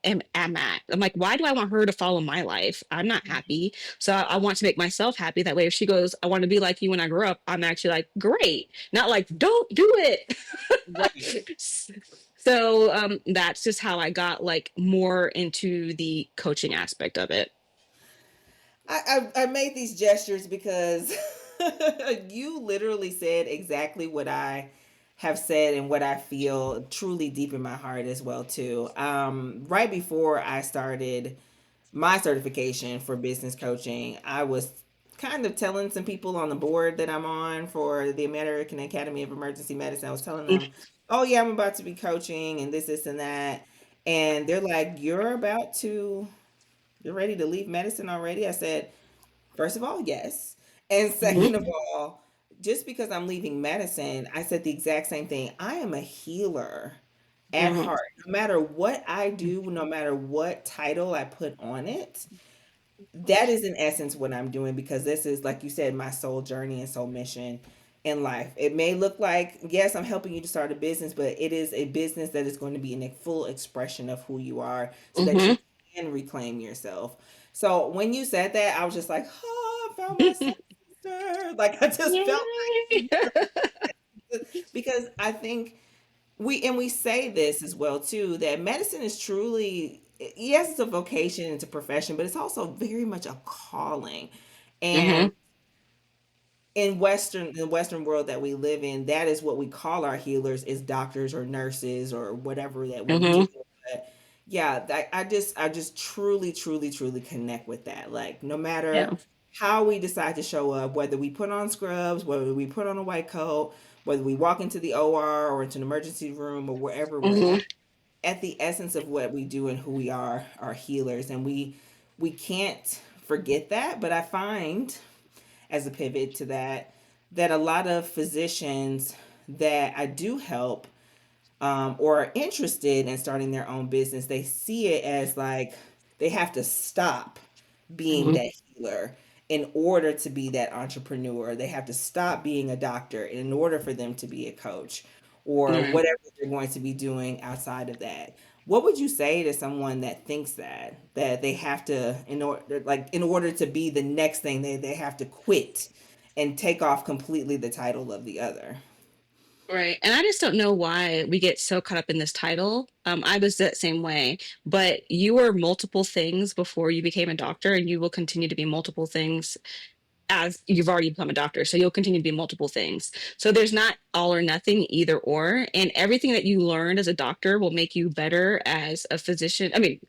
am at. I'm like, why do I want her to follow my life? I'm not happy. So I want to make myself happy. That way, if she goes, I want to be like you when I grow up, I'm actually like, great. Not like, don't do it. Right. So that's just how I got like more into the coaching aspect of it. I made these gestures because you literally said exactly what I have said and what I feel truly deep in my heart as well too. Right before I started my certification for business coaching, I was kind of telling some people on the board that I'm on for the American Academy of Emergency Medicine. I was telling them, "Oh yeah, I'm about to be coaching and this and that." And they're like, you're ready to leave medicine already?" I said, first of all, yes. And Mhm. second of all, just because I'm leaving medicine, I said the exact same thing. I am a healer at Hmm. heart. No matter what I do, no matter what title I put on it, that is in essence what I'm doing, because this is, like you said, my soul journey and soul mission in life. It may look like, yes, I'm helping you to start a business, but it is a business that is going to be in a full expression of who you are so that you Hmm. can reclaim yourself. So when you said that, I was just like, oh, I found my soul sister. Like, I just felt Yay. because I think we say this as well too, that medicine is truly, yes, it's a vocation, it's a profession, but it's also very much a calling. And Hmm. in the western world that we live in, that is what we call our healers, is doctors or nurses or whatever that we do. Hmm. But yeah, I just truly connect with that. Like, no Yeah. matter how we decide to show up, whether we put on scrubs, whether we put on a white coat, whether we walk into the OR or into an emergency room or wherever we're Hmm. at the essence of what we do and who we are healers. And we can't forget that. But I find, as a pivot to that, that a lot of physicians that I do help, or are interested in starting their own business, they see it as like they have to stop being Hmm. that healer in order to be that entrepreneur. They have to stop being a doctor in order for them to be a coach or Right. whatever they're going to be doing outside of that. What would you say to someone that thinks that they have to, in order to be the next thing, they have to quit and take off completely the title of the other? Right. And I just don't know why we get so caught up in this title. I was that same way, but you were multiple things before you became a doctor, and you will continue to be multiple things as you've already become a doctor. So you'll continue to be multiple things. So there's not all or nothing, either or. And everything that you learned as a doctor will make you better as a physician. I mean,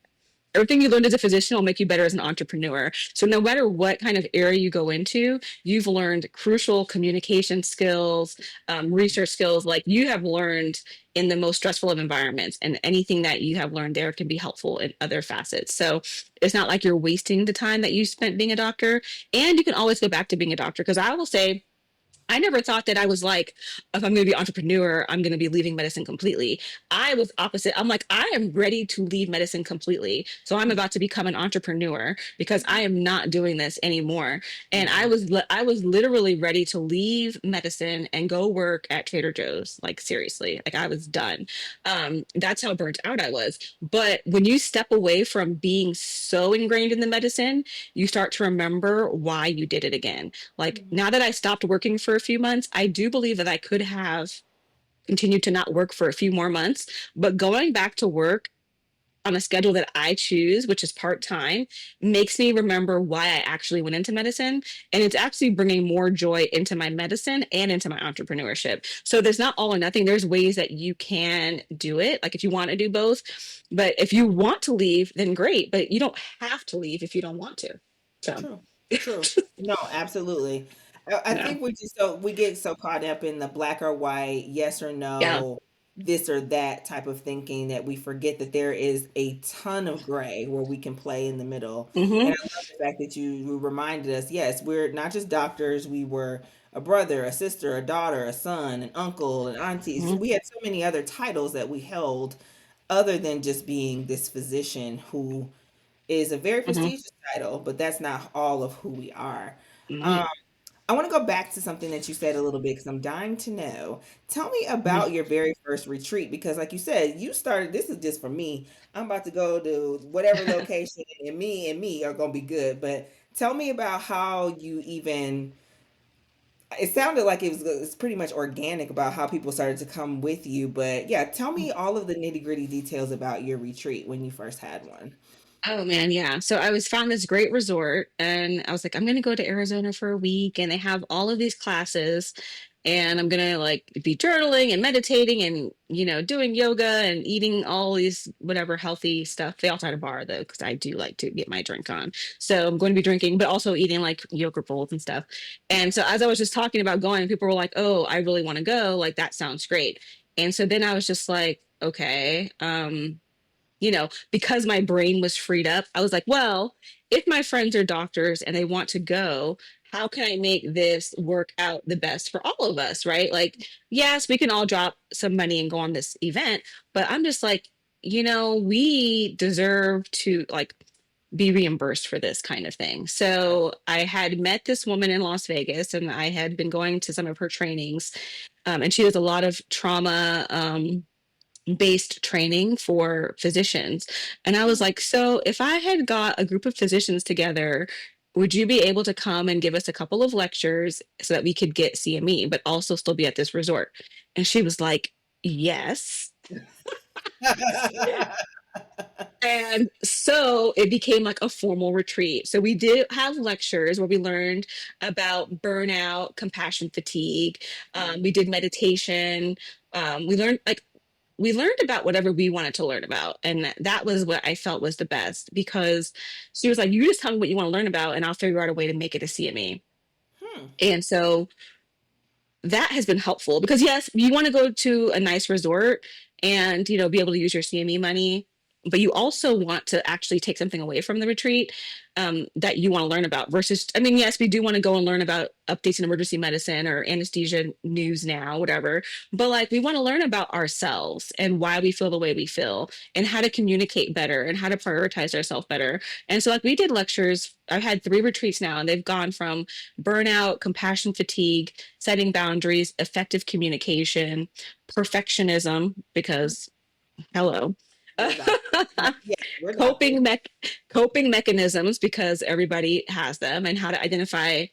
everything you learned as a physician will make you better as an entrepreneur. So no matter what kind of area you go into, you've learned crucial communication skills, research skills. Like, you have learned in the most stressful of environments, and anything that you have learned there can be helpful in other facets. So it's not like you're wasting the time that you spent being a doctor, and you can always go back to being a doctor. Because I will say, I never thought that I was like, if I'm going to be an entrepreneur, I'm going to be leaving medicine completely. I was opposite. I'm like, I am ready to leave medicine completely. So I'm about to become an entrepreneur because I am not doing this anymore. And Mm-hmm. I was literally ready to leave medicine and go work at Trader Joe's. Like, seriously, like, I was done. That's how burnt out I was. But when you step away from being so ingrained in the medicine, you start to remember why you did it again. Like, now that I stopped working for a few months, I do believe that I could have continued to not work for a few more months, but going back to work on a schedule that I choose, which is part time, makes me remember why I actually went into medicine. And it's actually bringing more joy into my medicine and into my entrepreneurship. So there's not all or nothing. There's ways that you can do it, like if you want to do both. But if you want to leave, then great. But you don't have to leave if you don't want to. So, True. True. No, absolutely. I yeah. think we get so caught up in the black or white, yes or Yeah. no, this or that type of thinking, that we forget that there is a ton of gray where we can play in the middle. And Hmm. I love the fact that you reminded us, yes, we're not just doctors, we were a brother, a sister, a daughter, a son, an uncle, an auntie. Hmm. We had so many other titles that we held other than just being this physician, who is a very Hmm. prestigious title, but that's not all of who we are. Um, Hmm. I want to go back to something that you said a little bit, because I'm dying to know. Tell me Hmm. about your very first retreat, because, like you said, you started. This is just for me. I'm about to go to whatever location, and me are gonna be good. But tell me about how you even. It sounded like it's pretty much organic about how people started to come with you. But yeah, tell me all of the nitty gritty details about your retreat when you first had one. Oh man, yeah. So I was found this great resort, and I was like, I'm gonna go to Arizona for a week, and they have all of these classes, and I'm gonna like be journaling and meditating and doing yoga and eating all these whatever healthy stuff. They also had a bar though, because I do like to get my drink on. So I'm going to be drinking, but also eating like yogurt bowls and stuff. And so as I was just talking about going, people were like, "Oh, I really want to go. Like, that sounds great." And so then I was just like, okay. Because my brain was freed up, I was like, well, if my friends are doctors and they want to go, how can I make this work out the best for all of us, right? Like, yes, we can all drop some money and go on this event, but I'm just like, we deserve to like be reimbursed for this kind of thing. Right. So I had met this woman in Las Vegas and I had been going to some of her trainings. And she does a lot of trauma based training for physicians. And I was like, so if I had got a group of physicians together, would you be able to come and give us a couple of lectures so that we could get CME, but also still be at this resort? And she was like, yes. And so it became like a formal retreat. So we did have lectures where we learned about burnout, compassion fatigue. We did meditation. We learned like we learned about whatever we wanted to learn about. And that was what I felt was the best because she was like, you just tell me what you want to learn about and I'll figure out a way to make it a CME. Hmm. And so that has been helpful because yes, you want to go to a nice resort and be able to use your CME money, but you also want to actually take something away from the retreat that you want to learn about. Versus, I mean, yes, we do want to go and learn about updates in emergency medicine or anesthesia news now, whatever. But like, we want to learn about ourselves and why we feel the way we feel, and how to communicate better and how to prioritize ourselves better. And so, like, we did lectures. I've had 3 retreats now, and they've gone from burnout, compassion fatigue, setting boundaries, effective communication, perfectionism, because hello. We're doctors. Yeah, we're doctors. coping mech coping mechanisms because everybody has them, and how to identify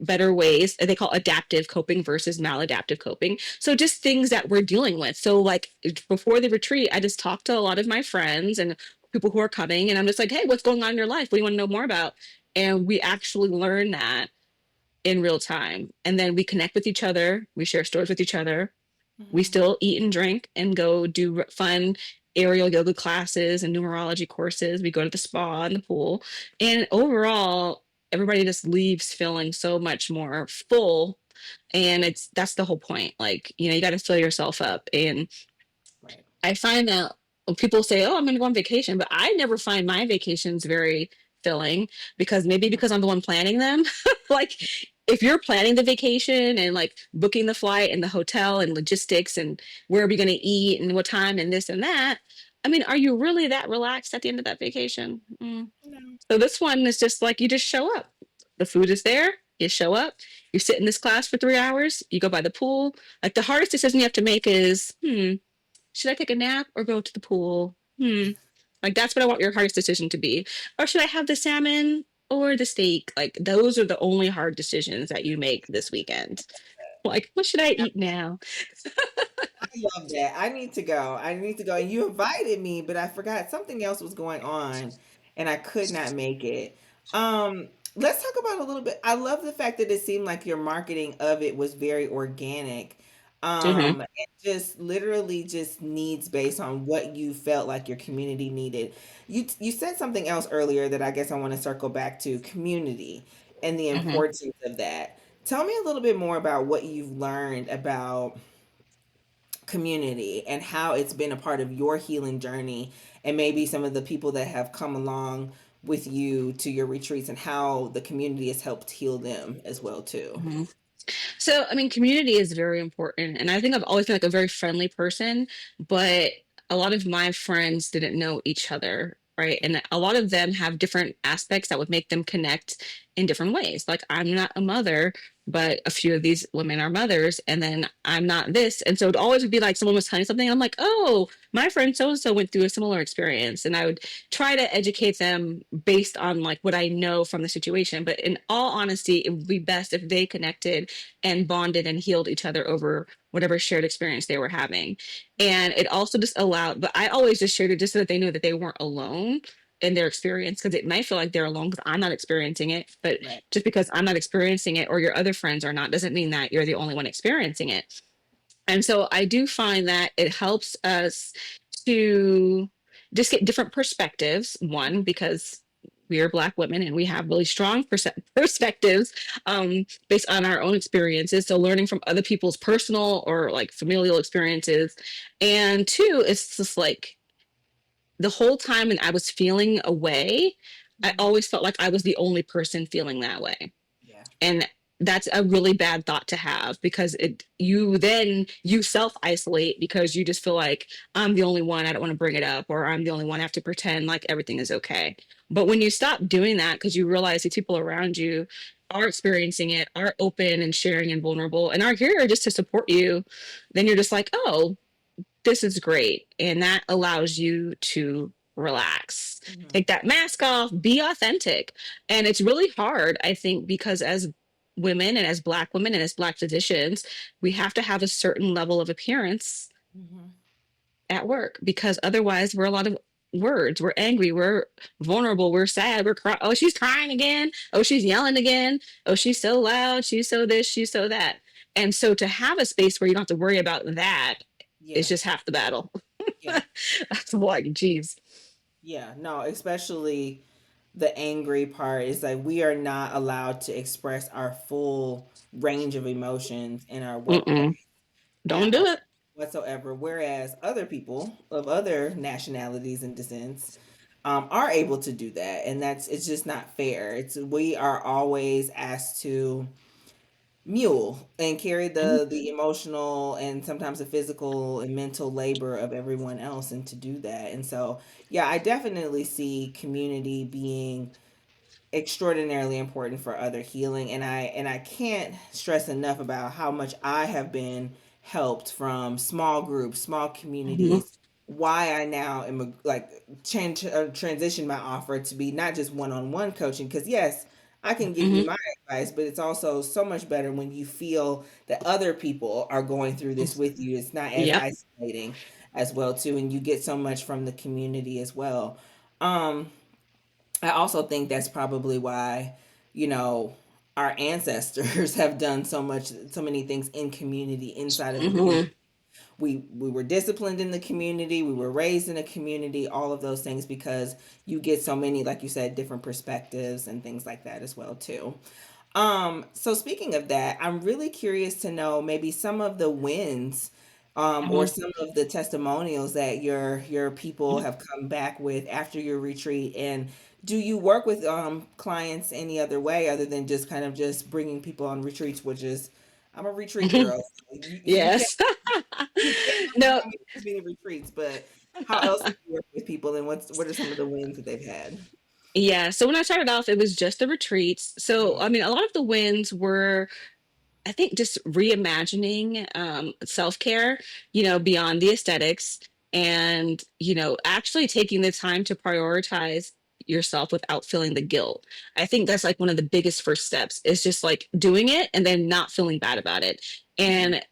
better ways. They call adaptive coping versus maladaptive coping. So just things that we're dealing with. So like before the retreat, I just talked to a lot of my friends and people who are coming, and I'm just like, hey, what's going on in your life? What do you want to know more about? And we actually learn that in real time, and then we connect with each other, we share stories with each other, we Mhm. still eat and drink and go do fun aerial yoga classes and numerology courses. We go to the spa and the pool. And overall, everybody just leaves feeling so much more full. And that's the whole point. Like, you got to fill yourself up. And Right. I find that when people say, "Oh, I'm going to go on vacation," but I never find my vacations very filling because maybe because I'm the one planning them. Like, if you're planning the vacation and like booking the flight and the hotel and logistics and where are we going to eat and what time and this and that, I mean, are you really that relaxed at the end of that vacation? No. So this one is just like you just show up. The food is there. You show up. You sit in this class for 3 hours. You go by the pool. Like the hardest decision you have to make is, should I take a nap or go to the pool? Like that's what I want your hardest decision to be. Or should I have the salmon or the steak? Like those are the only hard decisions that you make this weekend. Like, what should I eat now? I love that. I need to go. I need to go. And you invited me, but I forgot something else was going on and I could not make it. Let's talk about a little bit. I love the fact that it seemed like your marketing of it was very organic. Hmm. And just literally just needs based on what you felt like your community needed. You said something else earlier that I guess I want to circle back to community and the Hmm. importance of that. Tell me a little bit more about what you've learned about community and how it's been a part of your healing journey, and maybe some of the people that have come along with you to your retreats and how the community has helped heal them as well too. Hmm. So, I mean, community is very important. And I think I've always been like a very friendly person, but a lot of my friends didn't know each other, right? And a lot of them have different aspects that would make them connect in different ways. Like, I'm not a mother, but a few of these women are mothers, and then I'm not this. And so it always would be like someone was telling me something, and I'm like, oh, my friend so and so went through a similar experience. And I would try to educate them based on like what I know from the situation. But in all honesty, it would be best if they connected and bonded and healed each other over whatever shared experience they were having. And it also just allowed, but I always just shared it just so that they knew that they weren't alone in their experience, because it might feel like they're alone because I'm not experiencing it. But Right. just because I'm not experiencing it or your other friends are not doesn't mean that you're the only one experiencing it. And so I do find that it helps us to just get different perspectives. One, because we are Black women and we have really strong perspectives based on our own experiences. So learning from other people's personal or like familial experiences. And two, it's just like the whole time and I was feeling away, I Mhm. always felt like I was the only person feeling that way. And that's a really bad thought to have, because you self isolate because you just feel like I'm the only one, I don't want to bring it up, or I'm the only one, I have to pretend like everything is okay. But when you stop doing that, because you realize the people around you are experiencing it, are open and sharing and vulnerable, and are here just to support you, then you're just like, oh, this is great. And that allows you to relax, Mhm. take that mask off, be authentic. And it's really hard, I think, because as women and as Black women and as Black physicians, we have to have a certain level of appearance Mhm. at work, because otherwise we're a lot of words. We're angry, we're vulnerable, we're sad, we're crying. Oh, she's crying again. Oh, she's yelling again. Oh, she's so loud. She's so this, she's so that. And so to have a space where you don't have to worry about that is Yeah. just half the battle. Yeah. That's like, geez. Yeah. No, especially the angry part is like we are not allowed to express our full range of emotions in our workplace Mm-mm. Don't at do all it. whatsoever. Whereas other people of other nationalities and descents are able to do that, and that's it's just not fair. It's we are always asked to mule and carry Mhm. the emotional and sometimes the physical and mental labor of everyone else, and to do that. And so yeah, I definitely see community being extraordinarily important for other healing, and I can't stress enough about how much I have been helped from small groups, small Mhm. communities. Why I now am like change transition my offer to be not just one-on-one coaching, because yes, I can give you Mhm. my advice, but it's also so much better when you feel that other people are going through this with you. It's not as Yep. isolating as well too, and you get so much from the community as well. um I also think that's probably why, you know, our ancestors have done so many things in community, inside of the community. Mhm. We were disciplined in the community, we were raised in a community, all of those things, because you get so many, like you said, different perspectives and things like that as well too. So speaking of that, I'm really curious to know maybe some of the wins, or Mhm. some of the testimonials that your people have come back with after your retreat. And do you work with clients any other way other than just kind of just bringing people on retreats, which is I'm a retreat Mhm. girl. So you can't Yes. you can't really No. tell me too many retreats, but how else do you work with people, and what are some of the wins that they've had? Yeah. So when I started off, it was just the retreats. So, Mhm. I mean, a lot of the wins were, I think, just reimagining self care, beyond the aesthetics, and, actually taking the time to prioritize yourself without feeling the guilt. I think that's like one of the biggest first steps, is just like doing it and then not feeling bad about it. Mhm. And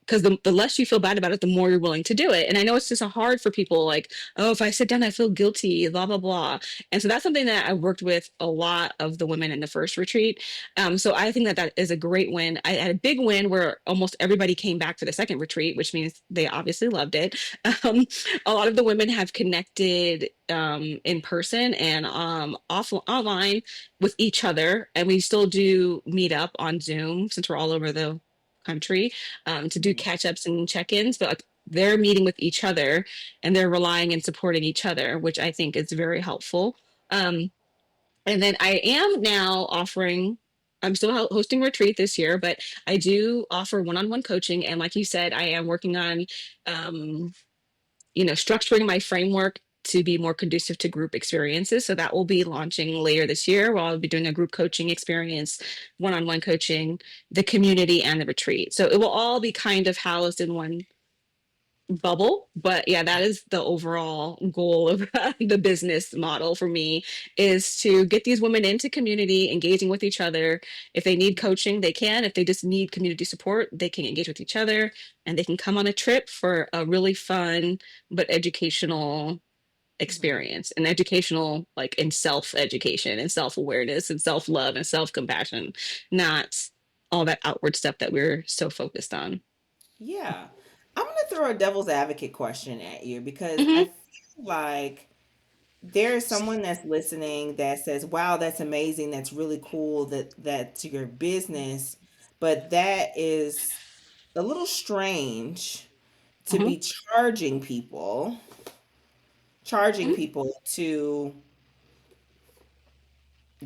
because the less you feel bad about it, the more you're willing to do it. And I know it's just hard for people, like, oh, if I sit down, I feel guilty, blah, blah, blah. And so that's something that I worked with a lot of the women in the first retreat. So I think that that is a great win. I had a big win where almost everybody came back for the second retreat, which means they obviously loved it. Um, a lot of the women have connected in person and online with each other. And we still do meet up on Zoom since we're all over the country, to do Mhm. catch ups and check ins, but like, they're meeting with each other and they're relying and supporting each other, which I think is very helpful. Um, and then I am now offering, I'm still hosting retreat this year, but I do offer one on one coaching. And like you said, I am working on, um, structuring my framework to be more conducive to group experiences. So that will be launching later this year, where I'll be doing a group coaching experience, one on one coaching, the community, and the retreat. So it will all be kind of housed in one bubble. But yeah, that is the overall goal of the business model for me, is to get these women into community, engaging with each other. If they need coaching, they can. If they just need community support, they can engage with each other, and they can come on a trip for a really fun but educational Mhm. experience, and educational like in self-education and self-awareness and self-love and self-compassion, not all that outward stuff that we're so focused on. Yeah. I'm going to throw a devil's advocate question at you, because I Hmm. feel like there's someone that's listening that says, "Wow, that's amazing. That's really cool that's your business." But that is a little strange to Hmm. be charging people to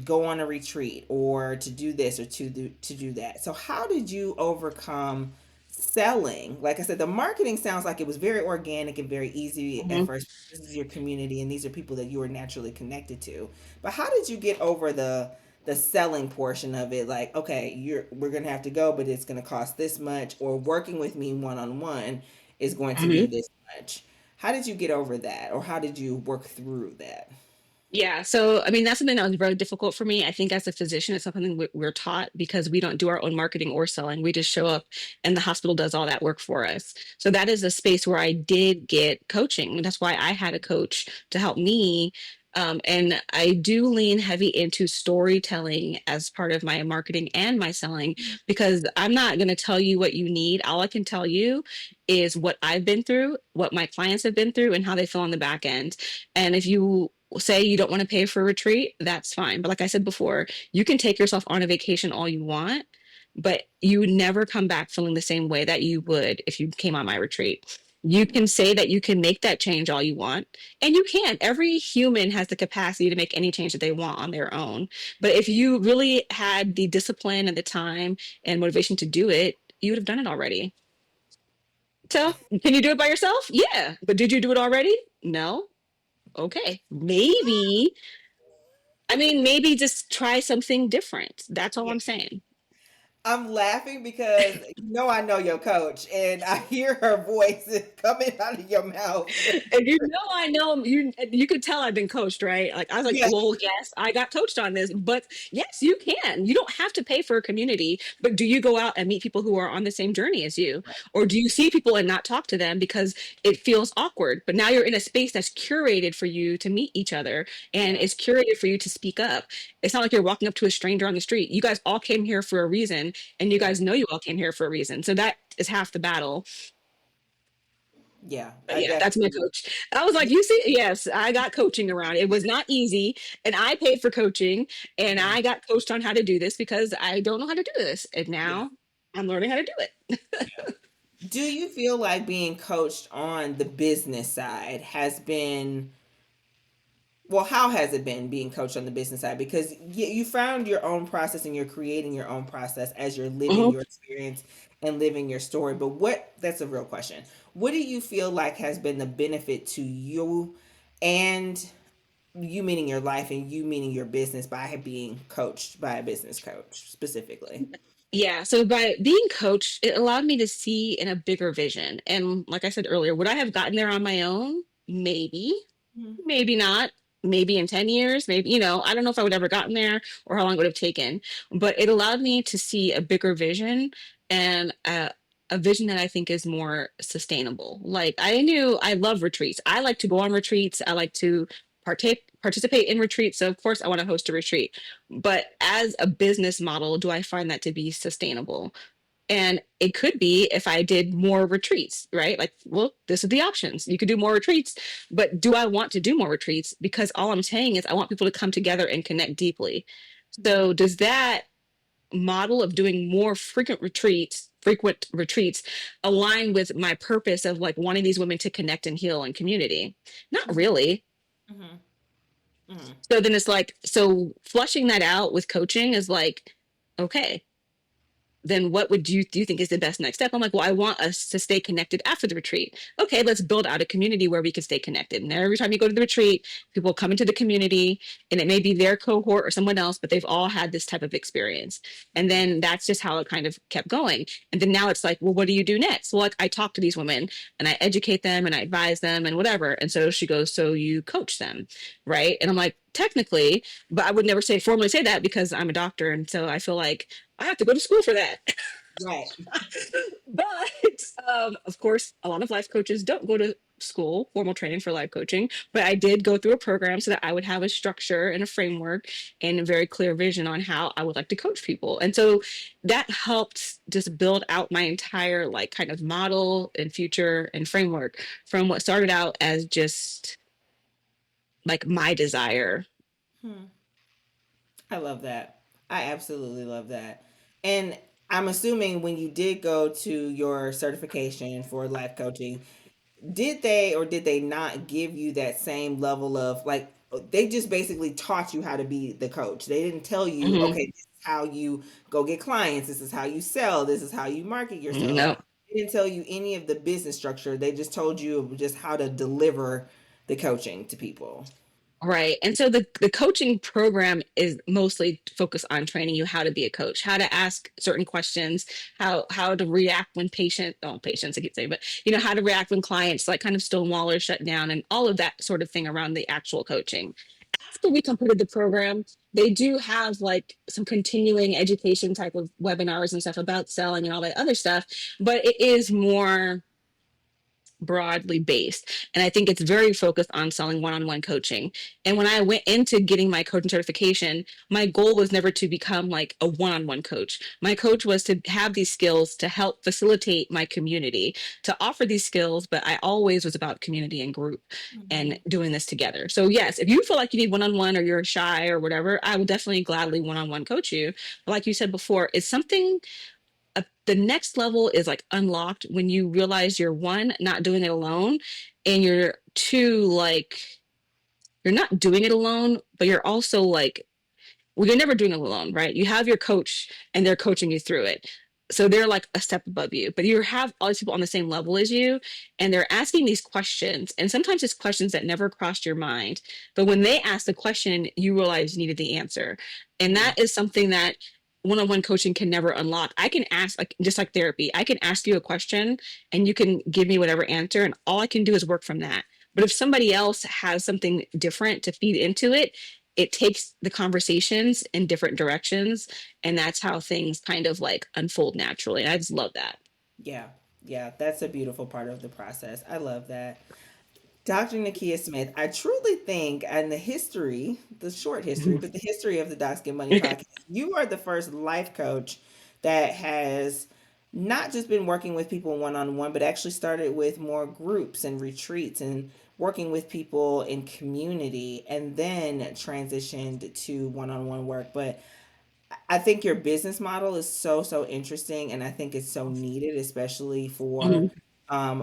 go on a retreat or to do this or to do that. So how did you overcome selling? Like I said, the marketing sounds like it was very organic and very easy at Mhm. first. This is your community and these are people that you are naturally connected to. But how did you get over the selling portion of it? Like, okay, we're gonna have to go, but it's gonna cost this much, or working with me one on one is going to be Mhm. this much. How did you get over that, or how did you work through that? Yeah, so I mean that's something that was very difficult for me. I think as a physician, it's something we're taught because we don't do our own marketing or selling. We just show up, and the hospital does all that work for us. So that is a space where I did get coaching. That's why I had a coach to help me. And I do lean heavy into storytelling as part of my marketing and my selling because I'm not going to tell you what you need. All I can tell you is what I've been through, what my clients have been through, and how they feel on the back end. And if you say you don't want to pay for a retreat, that's fine. But like I said before, you can take yourself on a vacation all you want, but you would never come back feeling the same way that you would if you came on my retreat. You can say that you can make that change all you want, and you can. Every human has the capacity to make any change that they want on their own. But if you really had the discipline and the time and motivation to do it, you would have done it already. So, can you do it by yourself? Yeah. But did you do it already? No. Okay. Maybe maybe just try something different. That's all I'm saying. I'm laughing because I know your coach and I hear her voice coming out of your mouth. And I know you could tell I've been coached, right? Like I was like, Yeah, well, yes, I got coached on this, but yes, you can. You don't have to pay for a community, but do you go out and meet people who are on the same journey as you? Or do you see people and not talk to them because it feels awkward? But now you're in a space that's curated for you to meet each other and yeah, it's curated for you to speak up. It's not like you're walking up to a stranger on the street. You guys all came here for a reason and you yeah, guys know you all came here for a reason. So that is half the battle. yeah. But yeah, that's my coach. I was like, you see, yes, I got coaching around. It was not easy, and I paid for coaching, and Mhm. I got coached on how to do this because I don't know how to do this, and Yeah. now I'm learning how to do it. Do you feel like being coached on the business side has been, well, how has it been being coached on the business side? Because you found your own process and you're creating your own process as you're living Mhm. your experience and living your story. But that's a real question. What do you feel like has been the benefit to you and you meaning your life and you meaning your business by being coached by a business coach specifically? Yeah, so by being coached, it allowed me to see in a bigger vision. And like I said earlier, would I have gotten there on my own? Maybe. Mhm. Maybe not. Maybe in 10 years, maybe, I don't know if I would ever gotten there or how long it would have taken, but it allowed me to see a bigger vision and a vision that I think is more sustainable. Like I knew I love retreats. I like to go on retreats. I like to participate in retreats. So of course I want to host a retreat. But as a business model, do I find that to be sustainable? And it could be if I did more retreats, right? Like, well, this are the options. You could do more retreats, but do I want to do more retreats? Because all I'm saying is I want people to come together and connect deeply. So does that model of doing more frequent retreats align with my purpose of like wanting these women to connect and heal in community? Not really. Mhm. Mhm. So then it's like, so flushing that out with coaching is like, okay, then what would you do you think is the best next step? I'm like, well, I want us to stay connected after the retreat. Okay, let's build out a community where we can stay connected. And every time you go to the retreat, people come into the community and it may be their cohort or someone else, but they've all had this type of experience. And then that's just how it kind of kept going. And then now it's like, well, what do you do next? Well, like I talk to these women and I educate them and I advise them and whatever. And so she goes, so you coach them, right? And I'm like, technically, but I would never formally say that because I'm a doctor. And so I feel like I have to go to school for that. Right. But of course, a lot of life coaches don't go to school, formal training for life coaching. But I did go through a program so that I would have a structure and a framework and a very clear vision on how I would like to coach people. And so that helped just build out my entire like kind of model and future and framework from what started out as just like my desire. Hmm. I love that. I absolutely love that. And I'm assuming when you did go to your certification for life coaching, did they or did they not give you that same level of like they just basically taught you how to be the coach. They didn't tell you, Hmm. okay, this is how you go get clients, this is how you sell, this is how you market yourself. No. They didn't tell you any of the business structure. They just told you just how to deliver the coaching to people. Right. And so the coaching program is mostly focused on training you how to be a coach, how to ask certain questions, how to react when patients I keep saying, but how to react when clients like kind of stonewall or shut down and all of that sort of thing around the actual coaching. After we completed the program, they do have like some continuing education type of webinars and stuff about selling and all that other stuff, but it is more broadly based. And I think it's very focused on selling one-on-one coaching. And when I went into getting my coaching certification, my goal was never to become like a one-on-one coach. My coach was to have these skills to help facilitate my community, to offer these skills, but I always was about community and group and Mhm. doing this together. So yes, if you feel like you need one-on-one or you're shy or whatever, I will definitely gladly one-on-one coach you. But like you said before, it's something the next level is like unlocked when you realize you're one, not doing it alone, and you're two, like you're not doing it alone, but you're also like well, you're never doing it alone, right? You have your coach and they're coaching you through it. So they're like a step above you, but you have all these people on the same level as you, and they're asking these questions. And sometimes it's questions that never crossed your mind. But when they ask the question, you realize you needed the answer. And Yeah. that is something that one on one coaching can never unlock. I can ask, like, just like therapy, I can ask you a question and you can give me whatever answer, and all I can do is work from that. But if somebody else has something different to feed into it, it takes the conversations in different directions, and that's how things kind of like unfold naturally, and I just love that. Yeah. Yeah. That's a beautiful part of the process. I love that. Dr. Nikia Smith, I truly think, and the history, the short history, but the history of the Docs Get Money podcast, you are the first life coach that has not just been working with people one on one, but actually started with more groups and retreats and working with people in community and then transitioned to one on one work. But I think your business model is so interesting, and I think it's so needed, especially for Mhm.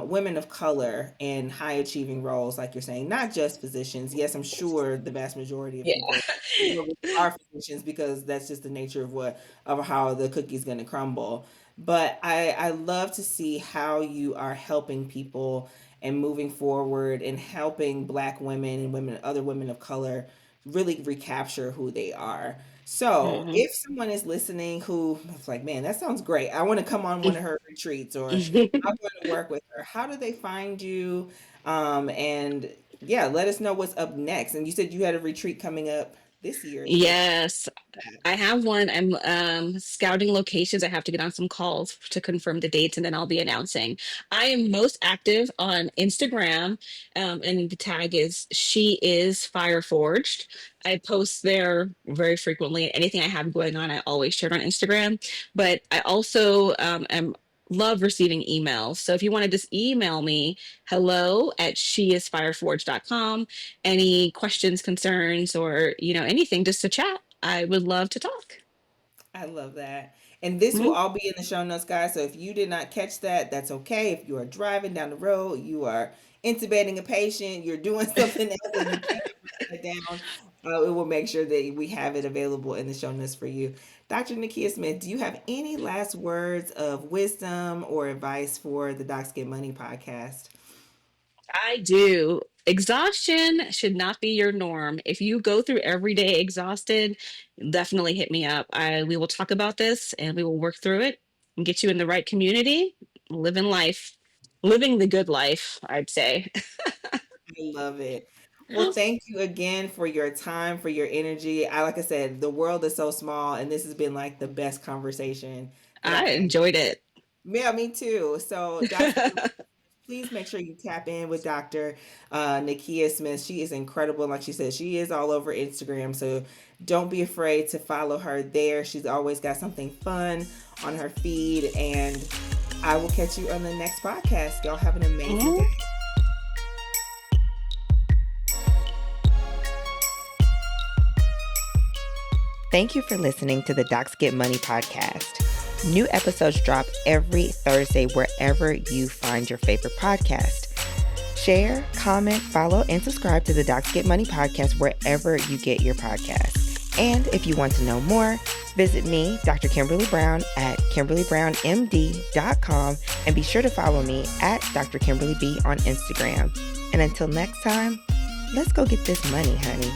women of color in high achieving roles, like you're saying, not just physicians. Yes, I'm sure the vast majority of Yeah. people are physicians because that's just the nature of what of how the cookie's going to crumble. But I love to see how you are helping people and moving forward and helping Black women and women, other women of color, really recapture who they are. So, Mhm. if someone is listening who is like, man, that sounds great. I want to come on one of her retreats or I want to work with her. How do they find you? And yeah, let us know what's up next. And you said you had a retreat coming up this year. So, Yes, I have one. I'm scouting locations. I have to get on some calls to confirm the dates, and then I'll be announcing. I am most active on Instagram, and the tag is She Is Fire Forged. I post there very frequently. Anything I have going on, I always share it on Instagram. But I also am love receiving emails. So if you want to just email me, hello at sheisfireforged.com, any questions, concerns, or anything, just to chat. I would love to talk. I love that. And this will Mhm. all be in the show notes, guys. So if you did not catch that, that's okay. If you are driving down the road, you are intubating a patient, you're doing something else, and you can't write that down, it will make sure that we have it available in the show notes for you. Dr. Nikia Smith, do you have any last words of wisdom or advice for the Docs Get Money podcast? I do. Exhaustion should not be your norm. If you go through every day exhausted, definitely hit me up. We will talk about this and we will work through it and get you in the right community, living life, living the good life, I'd say. I love it. Well, thank you again for your time, for your energy. Like I said, the world is so small, and this has been like the best conversation that I've I had. enjoyed it. Yeah, me too. So, Docs, please make sure you tap in with Dr. Nikia Smith. She is incredible. Like she said, she is all over Instagram. So, don't be afraid to follow her there. She's always got something fun on her feed. And I will catch you on the next podcast. Y'all have an amazing Mhm. day. Thank you for listening to the Docs Get Money podcast. New episodes drop every Thursday wherever you find your favorite podcast. Share, comment, follow, and subscribe to the Docs Get Money podcast wherever you get your podcasts. And if you want to know more, visit me, Dr. Kimberly Brown, at KimberlyBrownMD.com, and be sure to follow me at Dr. Kimberly B on Instagram. And until next time, let's go get this money, honey.